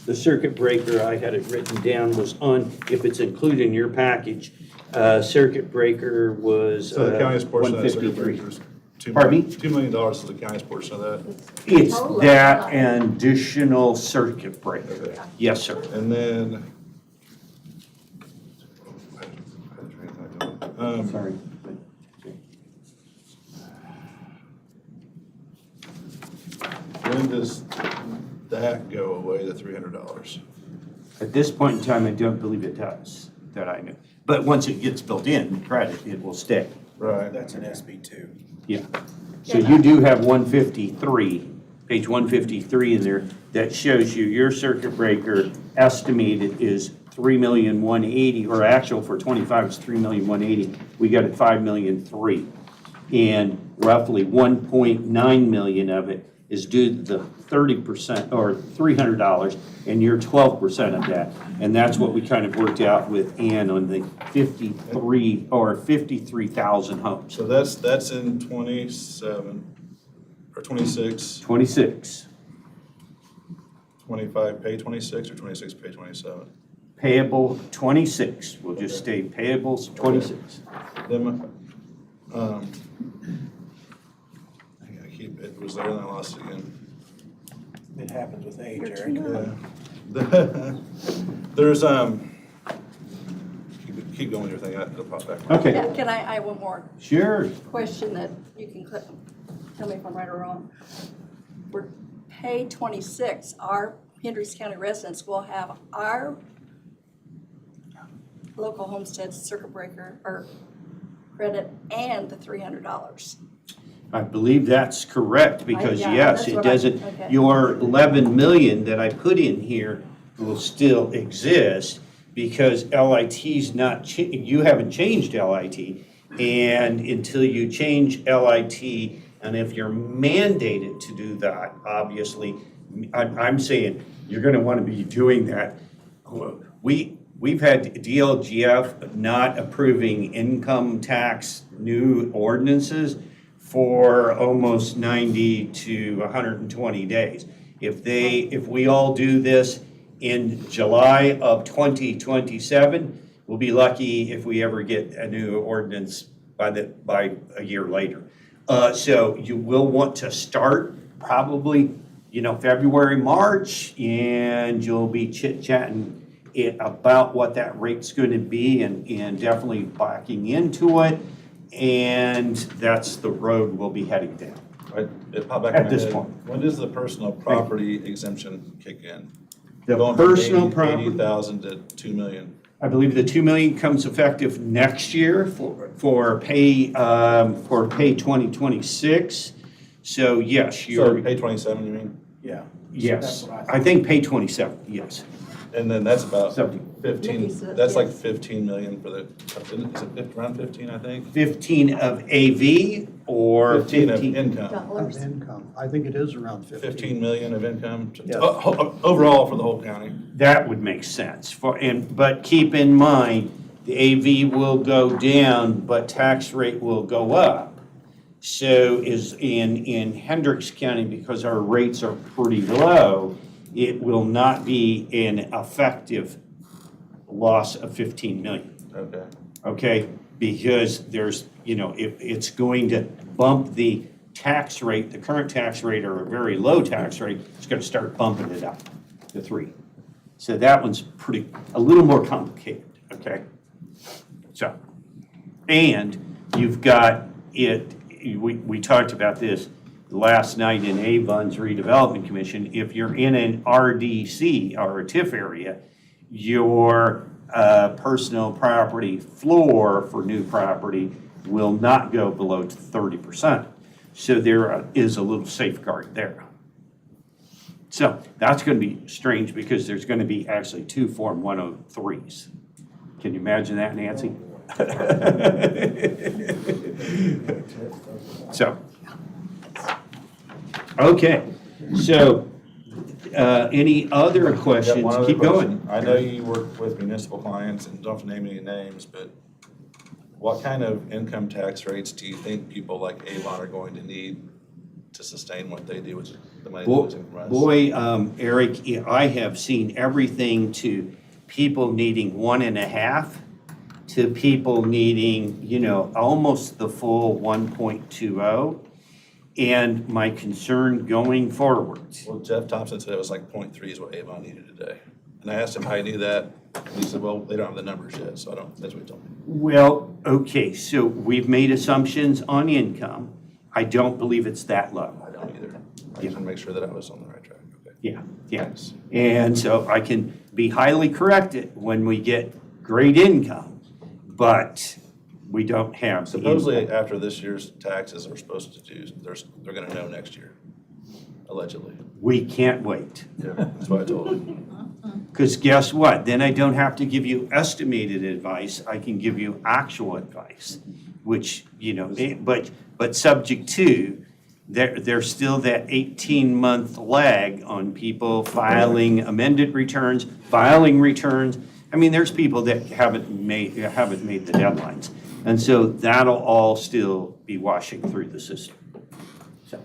the circuit breaker, I had it written down, was on, if it's included in your package, circuit breaker was So the county's portion of that circuit 153. breaker is Pardon me? $2 million is the county's portion of that. It's that and additional circuit breaker. Okay. Yes, sir. And then. Sorry. When does that go away, the $300? At this point in time, I don't believe it does, that I know. But once it gets built in, the credit, it will stay. Right. That's an SB2. Yeah. So you do have 153, page 153 in there, that shows you your circuit breaker estimated is 3,180,000, or actual for 25 is 3,180,000. We got it 5,003,000. And roughly 1.9 million of it is due to the 30% or $300, and you're 12% of that. And that's what we kind of worked out with Ann on the 53,000 homes. So that's in 27 or 26, 26. 25 pay 26 or 26 pay 27? Payable 26, we'll just stay payables 26. Then, I keep, it was there and I lost it again. It happens with age, You're Eric. too Yeah. There's, keep going with your thing, it'll pop back. Okay, Yeah, can I have one more sure. question that you can tell me if I'm right or wrong? For pay 26, our Hendricks County residents will have our local homestead circuit breaker or credit and the $300. I believe that's correct, because Yeah, yes, that's it what I- doesn't, okay. your 11 million that I put in here will still exist, because LIT's not, you haven't changed LIT, and until you change LIT, and if you're mandated to do that, obviously, I'm saying you're gonna wanna be doing that. We've had DLGF not approving income tax new ordinances for almost 90 to 120 days. If we all do this in July of 2027, we'll be lucky if we ever get a new ordinance by a year later. So you will want to start probably, February, March, and you'll be chit-chatting about what that rate's going to be, and definitely backing into it. And that's the road we'll be heading down. Right, it popped back At in my this head. point. When does the personal property exemption kick in? The Going from personal 80 property, 80,000 to 2 million. I believe the 2 million comes effective next year for pay 2026. So yes, So you're, pay 27, you mean? Yeah. yes, That's what I think pay 27, yes. And then that's about Subject. 15, Nikki said that's like yes. 15 million for the, is it around 15, I think? 15 of AV or 15 of 15? income. Of Dollars. income. I think it is around 15 million of income, Yes. overall for the whole county. That would make sense but keep in mind, the AV will go down, but tax rate will go up. So is in Hendricks County, because our rates are pretty low, it will not be an effective loss of 15 million. Okay. Okay, because there's, it's going to bump the tax rate, the current tax rate or a very low tax rate, it's gonna start bumping it up to 3. So that one's a little more complicated, okay? So, and you've got we talked about this last night in Avon's redevelopment commission. If you're in an RDC or a TIF area, your personal property floor for new property will not go below 30%. So there is a little safeguard there. So that's going to be strange because there's going to be actually 2 Form 103s. Can you imagine that, Nancy? So, okay, so any other I've got questions? one other Keep going. question. I know you work with municipal clients and don't have to name any names, but what kind of income tax rates do you think people like Avon are going to need to sustain what they do with the money they're losing from us? Boy, Eric, I have seen everything to people needing 1.5 to people needing, almost the full 1.20. And my concern going forward. Well, Jeff Thompson said it was like 0.3 is what Avon needed today. And I asked him how he knew that. And he said, well, they don't have the numbers yet, so that's what he told me. Well, okay, so we've made assumptions on income. I don't believe it's that low. I don't either. I just want to make sure that I was on the right track. Okay. Yeah. Thanks. And so I can be highly corrected when we get great income, but we don't have the Supposedly, income. after this year's taxes are supposed to do, they're gonna know next year, allegedly. We can't wait. Yeah. That's what I told him. Because guess what? Then I don't have to give you estimated advice. I can give you actual advice, which, but subject to, there's still that 18-month lag on people filing amended returns, filing returns. I mean, there's people that haven't made the deadlines. And so that'll all still be washing through the system. So,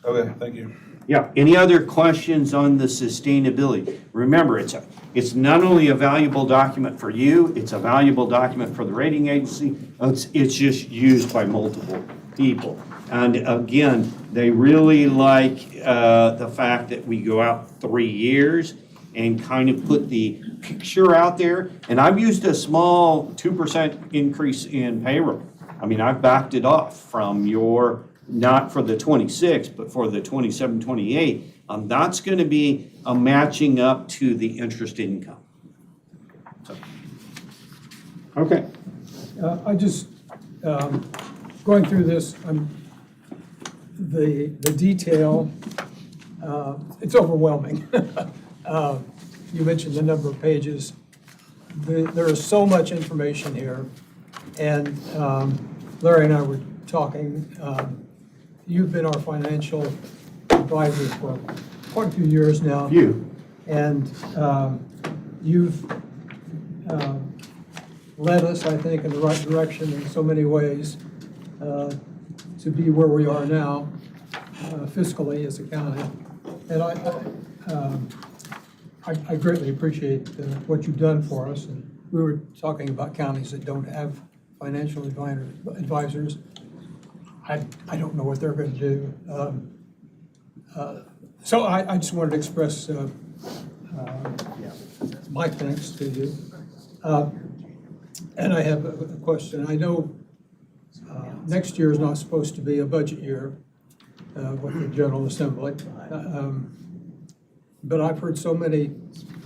Okay, thank you. yeah, any other questions on the sustainability? Remember, it's not only a valuable document for you, it's a valuable document for the rating agency. It's just used by multiple people. And again, they really like the fact that we go out 3 years and kind of put the picture out there. And I've used a small 2% increase in payroll. I mean, I've backed it off from not for the 26, but for the 27, 28. That's going to be a matching up to the interest income. So, okay. I just, going through this, the detail, it's overwhelming. You mentioned the number of pages. There is so much information here. And Larry and I were talking, you've been our financial advisor for quite a few years now. And you've led us, I think, in the right direction in so many ways to be where we are now fiscally as a county. And I greatly appreciate what you've done for us. And we were talking about counties that don't have financial advisors. I don't know what they're going to do. So I just wanted to express my thanks to you. And I have a question. I know next year is not supposed to be a budget year with the General Assembly. But I've heard so many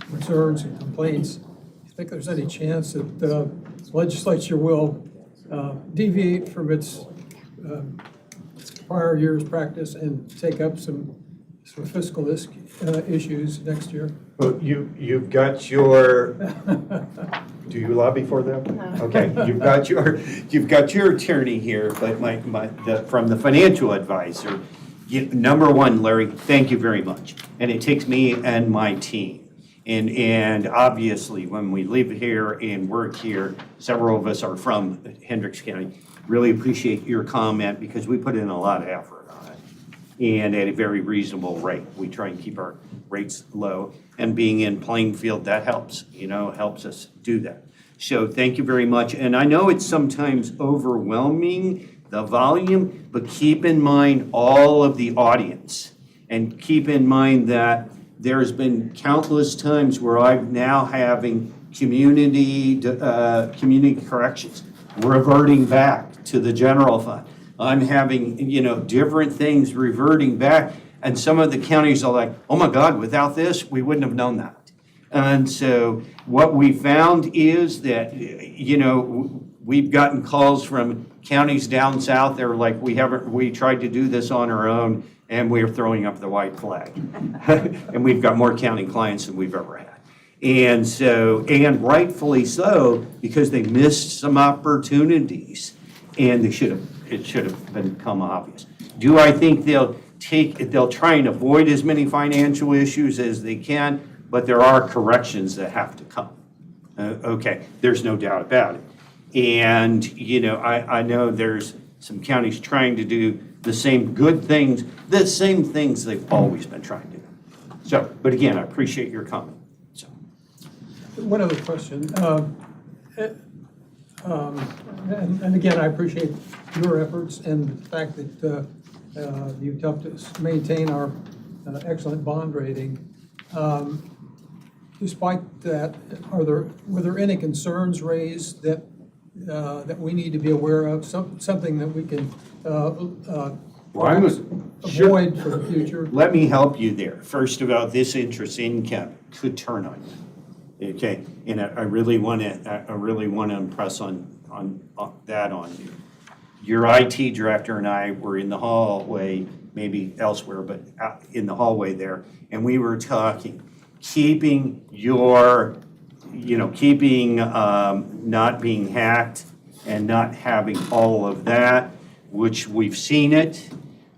concerns and complaints. Do you think there's any chance that the legislature will deviate from its prior year's practice and take up some sort of fiscal issues next year. Well, you've got your, do you lobby for them? No. Okay, you've got your attorney here, but from the financial advisor, number one, Larry, thank you very much. And it takes me and my team. And obviously, when we live here and work here, several of us are from Hendricks County. Really appreciate your comment because we put in a lot of effort on it. And at a very reasonable rate. We try and keep our rates low. And being in Plainfield, that helps, helps us do that. So thank you very much. And I know it's sometimes overwhelming, the volume, but keep in mind all of the audience. And keep in mind that there's been countless times where I'm now having community corrections, reverting back to the general fund. I'm having, different things reverting back. And some of the counties are like, oh my God, without this, we wouldn't have known that. And so what we found is that, we've gotten calls from counties down south. They're like, we tried to do this on our own and we're throwing up the white flag. And we've got more county clients than we've ever had. And so, and rightfully so, because they missed some opportunities and it should have become obvious. Do I think they'll try and avoid as many financial issues as they can, but there are corrections that have to come. Okay, there's no doubt about it. And, I know there's some counties trying to do the same good things, the same things they've always been trying to do. So, but again, I appreciate your comment. So. One other question. And again, I appreciate your efforts and the fact that you've helped us maintain our excellent bond rating. Despite that, were there any concerns raised that we need to be aware of, something that we can avoid for the future? Let me help you there. First of all, this interest income could turn on you. Okay, and I really want to impress on that on you. Your IT director and I were in the hallway, maybe elsewhere, but in the hallway there, and we were talking, keeping not being hacked and not having all of that, which we've seen it.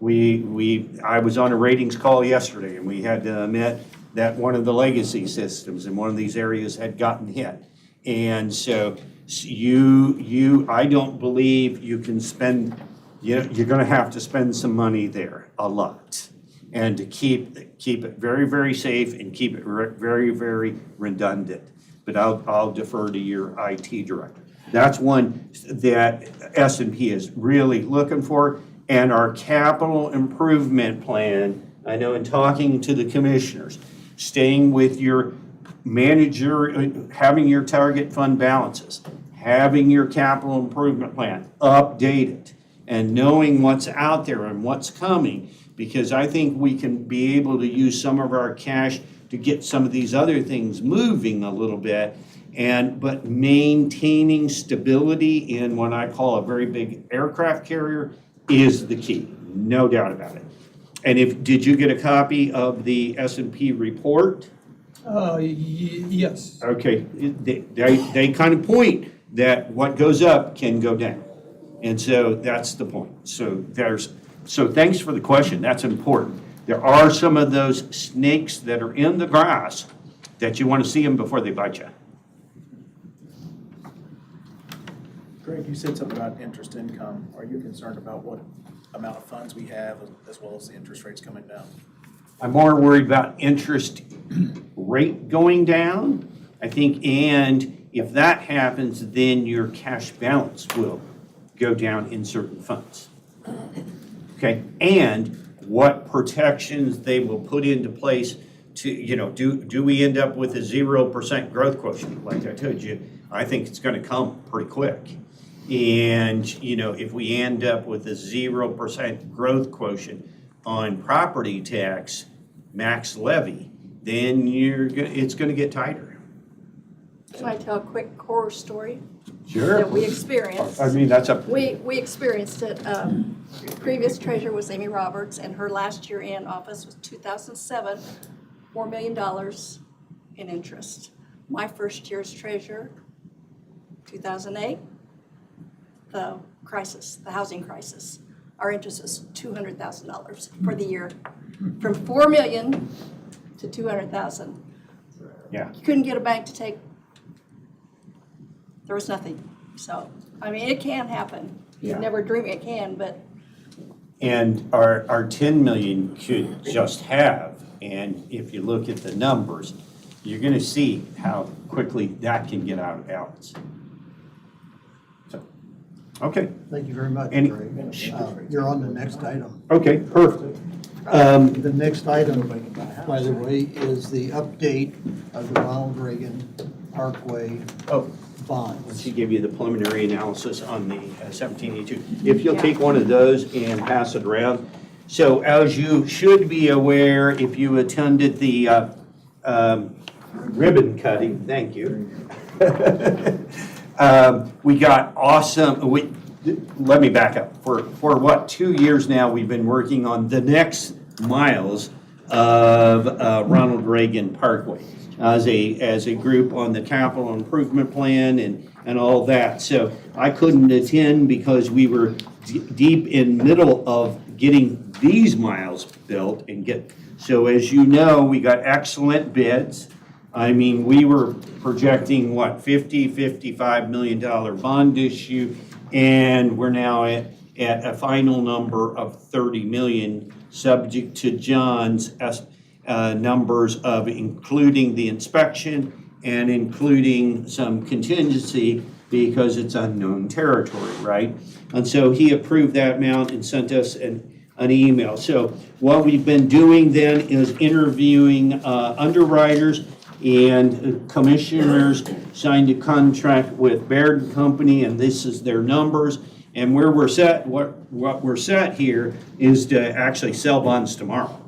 I was on a ratings call yesterday, and we had to admit that one of the legacy systems in one of these areas had gotten hit. And so I don't believe you can spend, you're gonna have to spend some money there, a lot. And to keep it very, very safe and keep it very, very redundant. But I'll defer to your IT director. That's one that S&P is really looking for. And our capital improvement plan, I know in talking to the commissioners, staying with your manager, having your target fund balances, having your capital improvement plan updated, and knowing what's out there and what's coming, because I think we can be able to use some of our cash to get some of these other things moving a little bit, but maintaining stability in what I call a very big aircraft carrier is the key, no doubt about it. And did you get a copy of the S&P report? Yes. Okay, they kind of point that what goes up can go down. And so that's the point. So thanks for the question, that's important. There are some of those snakes that are in the grass that you want to see them before they bite you. Greg, you said something about interest income. Are you concerned about what amount of funds we have as well as the interest rates coming down? I'm more worried about interest rate going down, I think, and if that happens, then your cash balance will go down in certain funds. Okay, and what protections they will put into place to, do we end up with a 0% growth quotient? Like I told you, I think it's going to come pretty quick. And, if we end up with a 0% growth quotient on property tax max levy, then it's going to get tighter. Should I tell a quick horror story? Sure. That we experienced? I mean, that's up. We experienced it. Previous treasurer was Amy Roberts, and her last year in office was 2007, $4 million in interest. My first year as treasurer, 2008, the crisis, the housing crisis. Our interest was $200,000 for the year, from 4 million to 200,000. Yeah. You couldn't get a bank to take, there was nothing. So, I mean, it can happen. You Yeah. never dream it can, but And our 10 million could just have, and if you look at the numbers, you're gonna see how quickly that can get out of balance. So, okay, Thank you very much, Any- Greg. You're on the next item. okay, perfect. The next item, by the way, is the update of the Ronald Reagan Parkway Oh, bonds. she gave you the preliminary analysis on the 1782. If you'll take one of those and pass it around. So as you should be aware, if you attended the ribbon cutting, thank you. We got awesome, let me back up. For what, 2 years now, we've been working on the next miles of Ronald Reagan Parkway as a group on the capital improvement plan and all that. So I couldn't attend because we were deep in middle of getting these miles built so as you know, we got excellent bids. I mean, we were projecting what, $55 million bond issue, and we're now at a final number of 30 million, subject to John's numbers of including the inspection and including some contingency because it's unknown territory, right? And so he approved that amount and sent us an email. So what we've been doing then is interviewing underwriters, and commissioners signed a contract with Baird & Company, and this is their numbers. And where we're set, what we're set here is to actually sell bonds tomorrow.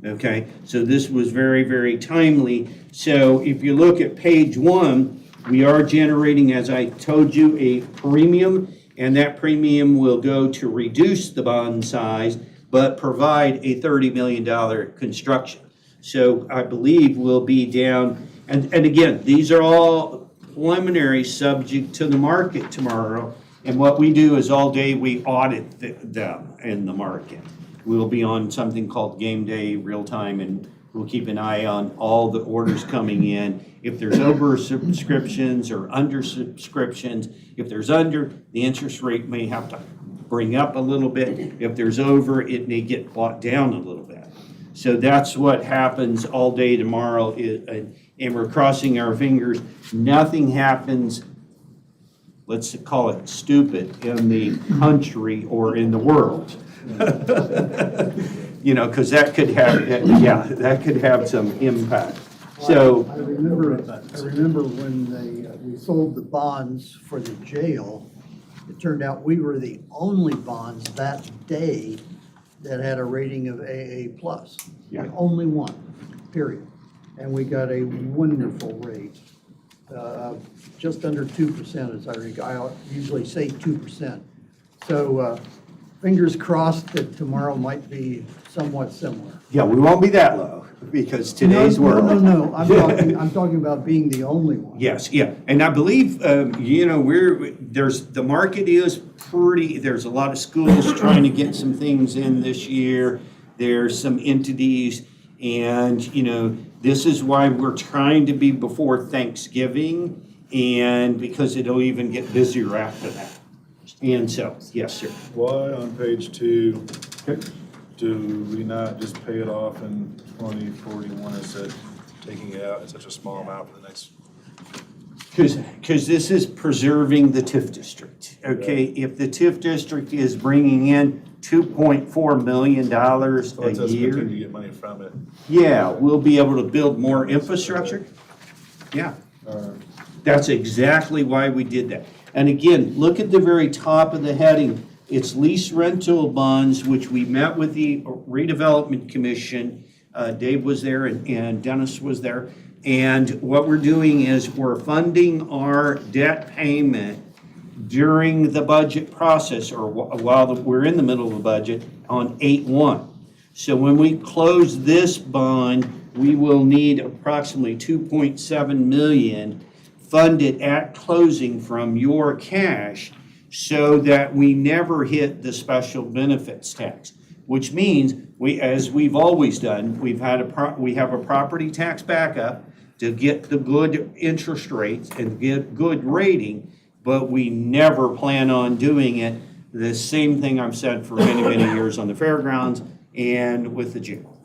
Okay, so this was very, very timely. So if you look at page 1, we are generating, as I told you, a premium, and that premium will go to reduce the bond size, but provide a $30 million construction. So I believe we'll be down, and again, these are all preliminary, subject to the market tomorrow. And what we do is all day we audit them in the market. We'll be on something called game day, real time, and we'll keep an eye on all the orders coming in. If there's over subscriptions or under subscriptions, if there's under, the interest rate may have to bring up a little bit. If there's over, it may get bought down a little bit. So that's what happens all day tomorrow, and we're crossing our fingers. Nothing happens, let's call it stupid, in the country or in the world. You know, because that could have some impact. So, I remember when we sold the bonds for the jail, it turned out we were the only bonds that day that had a rating of AA+. Yeah. The only one, period. And we got a wonderful rate, just under 2%, as I recall. I usually say 2%. So fingers crossed that tomorrow might be somewhat similar. yeah, we won't be that low because today's world. No, I'm talking about being the only one. Yes, yeah, and I believe, you know, the market is pretty, there's a lot of schools trying to get some things in this year. There's some entities, and, you know, this is why we're trying to be before Thanksgiving, and because it'll even get busier after that. And so, yes, sir. Why on page 2, Okay. do we not just pay it off in 2041 instead of taking it out in such a small amount for the next? Because this is preserving the TIF district, okay? If the TIF district is bringing in $2.4 million So it a says year, continue to get money from it. yeah, we'll be able to build more infrastructure. Yeah, that's exactly why we did that. And again, look at the very top of the heading. It's lease rental bonds, which we met with the redevelopment commission. Dave was there and Dennis was there. And what we're doing is we're funding our debt payment during the budget process, or while we're in the middle of the budget, on 8/1. So when we close this bond, we will need approximately 2.7 million funded at closing from your cash so that we never hit the special benefits tax, which means we, as we've always done, we have a property tax backup to get the good interest rates and get good rating, but we never plan on doing it. The same thing I've said for many, many years on the fairgrounds and with the jail,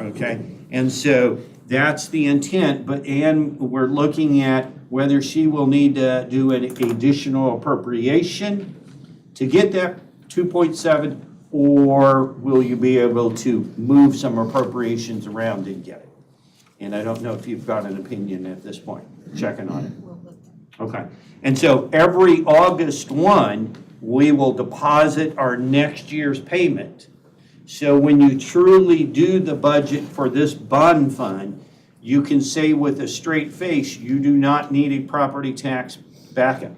okay? And so that's the intent, and we're looking at whether she will need to do an additional appropriation to get that 2.7, or will you be able to move some appropriations around and get it? And I don't know if you've got an opinion at this point, checking on it. Okay, and so every August 1, we will deposit our next year's payment. So when you truly do the budget for this bond fund, you can say with a straight face, you do not need a property tax backup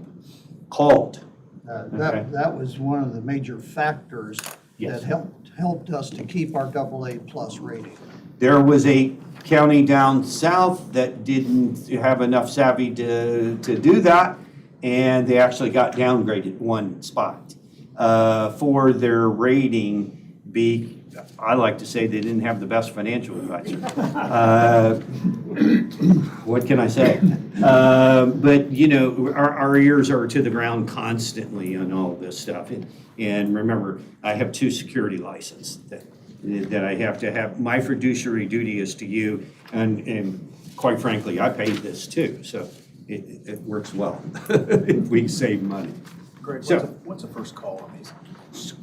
called. Okay. That was one of the major factors Yes. that helped us to keep our AA+ rating. There was a county down south that didn't have enough savvy to do that, and they actually got downgraded one spot for their rating. I like to say they didn't have the best financial advisor. What can I say? But, you know, our ears are to the ground constantly on all of this stuff. And remember, I have 2 security licenses that I have to have. My fiduciary duty is to you, and quite frankly, I paid this too, so it works well if we save money. Greg, So- what's the first call on these?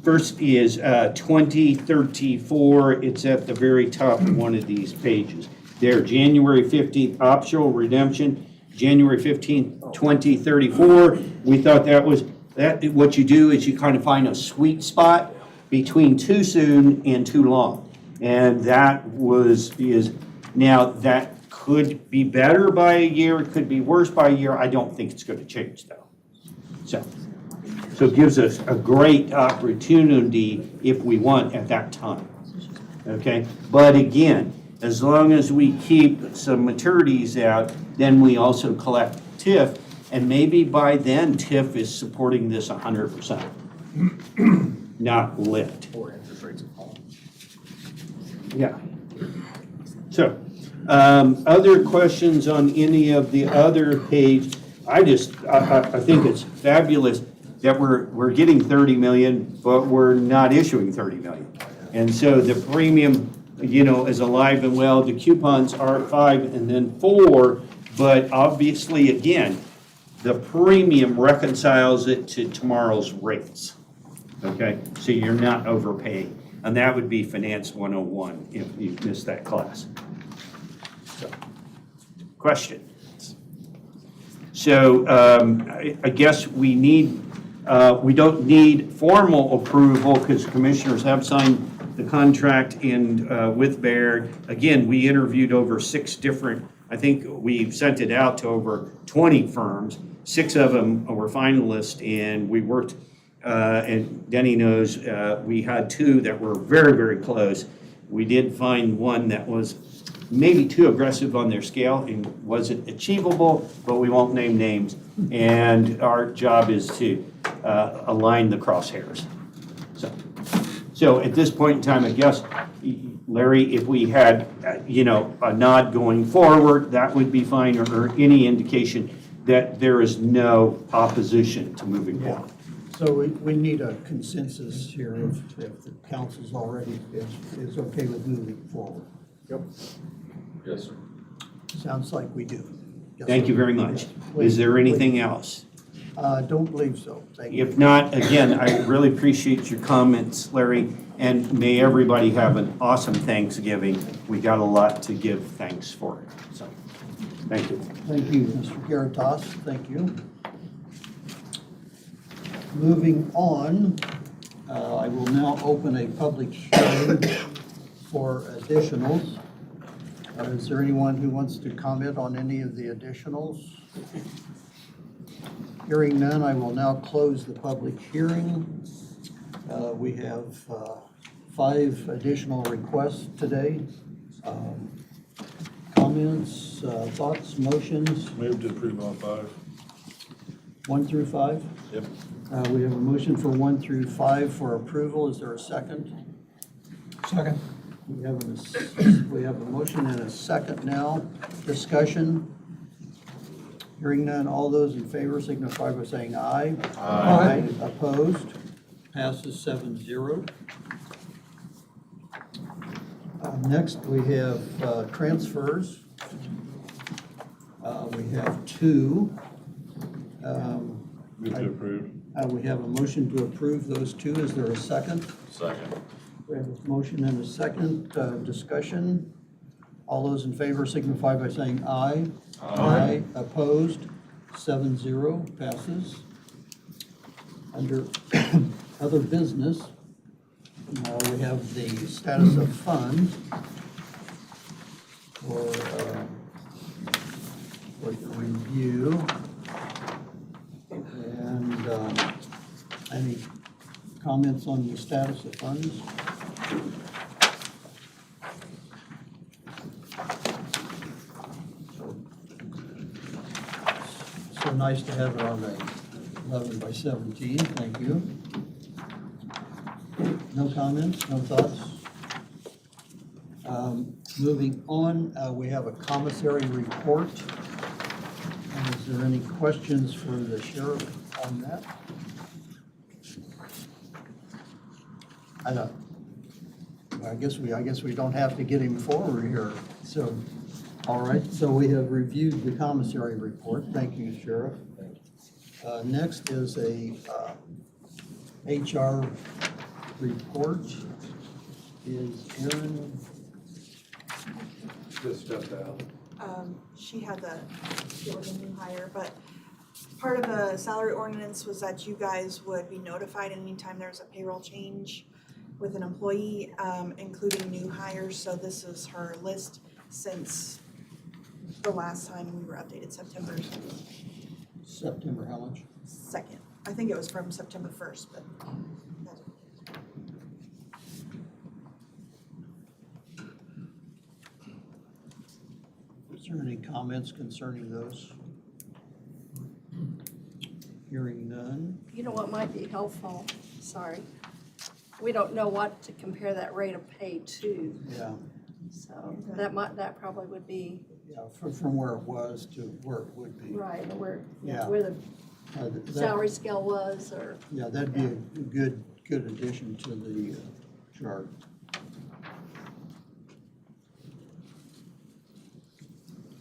First is 2034. It's at the very top of one of these pages. There, January 15th, optional redemption, January 15th, 2034. We thought that what you do is you kind of find a sweet spot between too soon and too long. And that now that could be better by a year, it could be worse by a year. I don't think it's going to change though. So it gives us a great opportunity if we want at that time, okay? But again, as long as we keep some maturities out, then we also collect TIF, and maybe by then TIF is supporting this 100%, not lit. Or interest rates at home? Yeah. So, other questions on any of the other page? I think it's fabulous that we're getting 30 million, but we're not issuing 30 million. And so the premium, you know, is alive and well. The coupons are 5 and then 4, but obviously, again, the premium reconciles it to tomorrow's rates. Okay, so you're not overpaying. And that would be Finance 101 if you missed that class. So, question? So I guess we don't need formal approval because commissioners have signed the contract with Baird. Again, we interviewed over 6 different, I think we've sent it out to over 20 firms. 6 of them were finalists, and we worked, and Denny knows, we had 2 that were very, very close. We did find one that was maybe too aggressive on their scale and wasn't achievable, but we won't name names. And our job is to align the crosshairs. So at this point in time, I guess, Larry, if we had, a nod going forward, that would be fine, or any indication that there is no opposition to moving Yeah. forward. So we need a consensus here if the council's already is okay with moving forward. Yep. Yes, sir. Sounds like we do. Yes, Thank sir. you very much. Please, Is there anything please. else? Don't believe so. Thank you. If not, again, I really appreciate your comments, Larry, and may everybody have an awesome Thanksgiving. We got a lot to give thanks for, so, thank you. Thank you, Mr. Garatos. Thank you. Moving on, I will now open a public hearing for additionals. Is there anyone who wants to comment on any of the additionals? Hearing none, I will now close the public hearing. We have 5 additional requests today. Comments, thoughts, motions, Move to approve all 5. 1 through 5? Yep. We have a motion for 1 through 5 for approval. Is there a second? Second. We have a motion and a second now. Discussion. Hearing none, all those in favor signify by saying aye. Aye. Opposed? Passes 7-0. Next, we have transfers. We have 2. Move to approve. We have a motion to approve those 2. Is there a second? Second. We have a motion and a second. Discussion. All those in favor signify by saying aye. Aye. Opposed? 7-0, passes. Under other business, we have the status of funds for review. And any comments on the status of funds? So nice to have it on a 11 by 17, thank you. No comments, no thoughts? Moving on, we have a commissary report. And is there any questions for the sheriff on that? I guess we don't have to get him forward here. So, all right, so we have reviewed the commissary report. Thank you, Sheriff. Next is a HR report. Is Erin? Just stepped out. She had the, it was a new hire, but part of the salary ordinance was that you guys would be notified anytime there's a payroll change with an employee, including new hires. So this is her list since the last time we were updated, September September, how much? 2nd. I think it was from September 1st, but that's Is there any comments concerning those? Hearing none. You know what might be helpful? Sorry. We don't know what to compare that rate of pay to, Yeah, so that probably would be yeah, from where it was to where it would be. right, where Yeah. the That- salary scale was, or, Yeah, that'd be a good addition to the chart.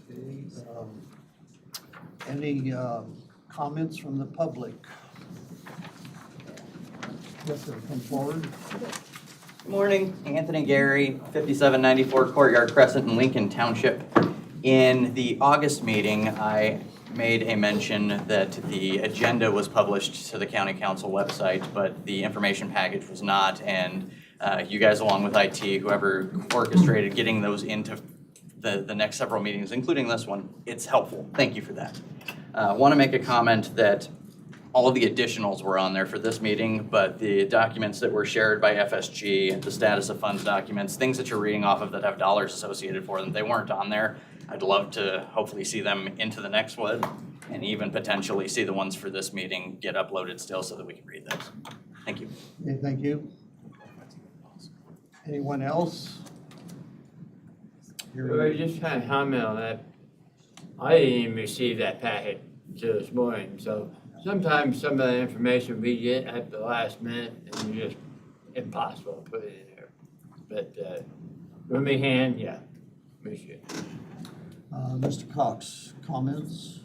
Okay, any comments from the public? Yes, sir, come forward. Morning, Anthony Gary, 5794 Courtyard Crescent in Lincoln Township. In the August meeting, I made a mention that the agenda was published to the county council website, but the information package was not, and you guys, along with IT, whoever orchestrated getting those into the next several meetings, including this one, it's helpful. Thank you for that. Want to make a comment that all of the additionals were on there for this meeting, but the documents that were shared by FSG, the status of funds documents, things that you're reading off of that have dollars associated for them, they weren't on there. I'd love to hopefully see them into the next one, and even potentially see the ones for this meeting get uploaded still so that we can read those. Thank you. Okay, thank you. Anyone else? Well, I just kind of comment on that. I didn't even receive that packet till this morning, so sometimes some of the information we get at the last minute is just impossible to put it in there. But, with me hand, yeah, appreciate it. Mr. Cox, comments?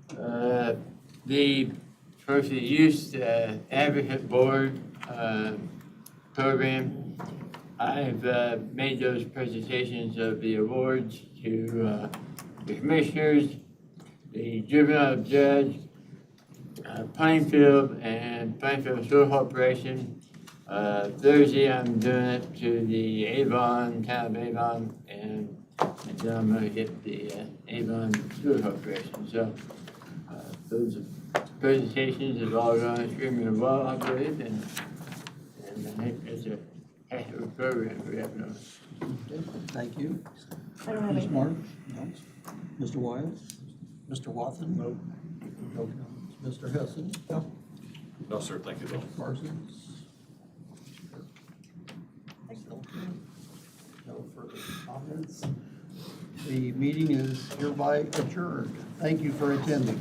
The first the Youth Advocate Board program, I've made those presentations of the awards to the commissioners, the juvenile judge, Plainfield and Plainfield Sewer Corporation. Thursday I'm doing it to the Avon, town of Avon, and then I'm gonna get the Avon Sewer Corporation. So those are presentations have all gone extremely well, I believe, and I think it's a heck of a program we have now. Okay, thank you. I don't have Ms. any. Martin? No. Mr. Wiles? Mr. Watson? No. No comments. Mr. Hessen? No. No, sir, thank you, Bill. Parsons? No further comments. The meeting is hereby adjourned. Thank you for attending.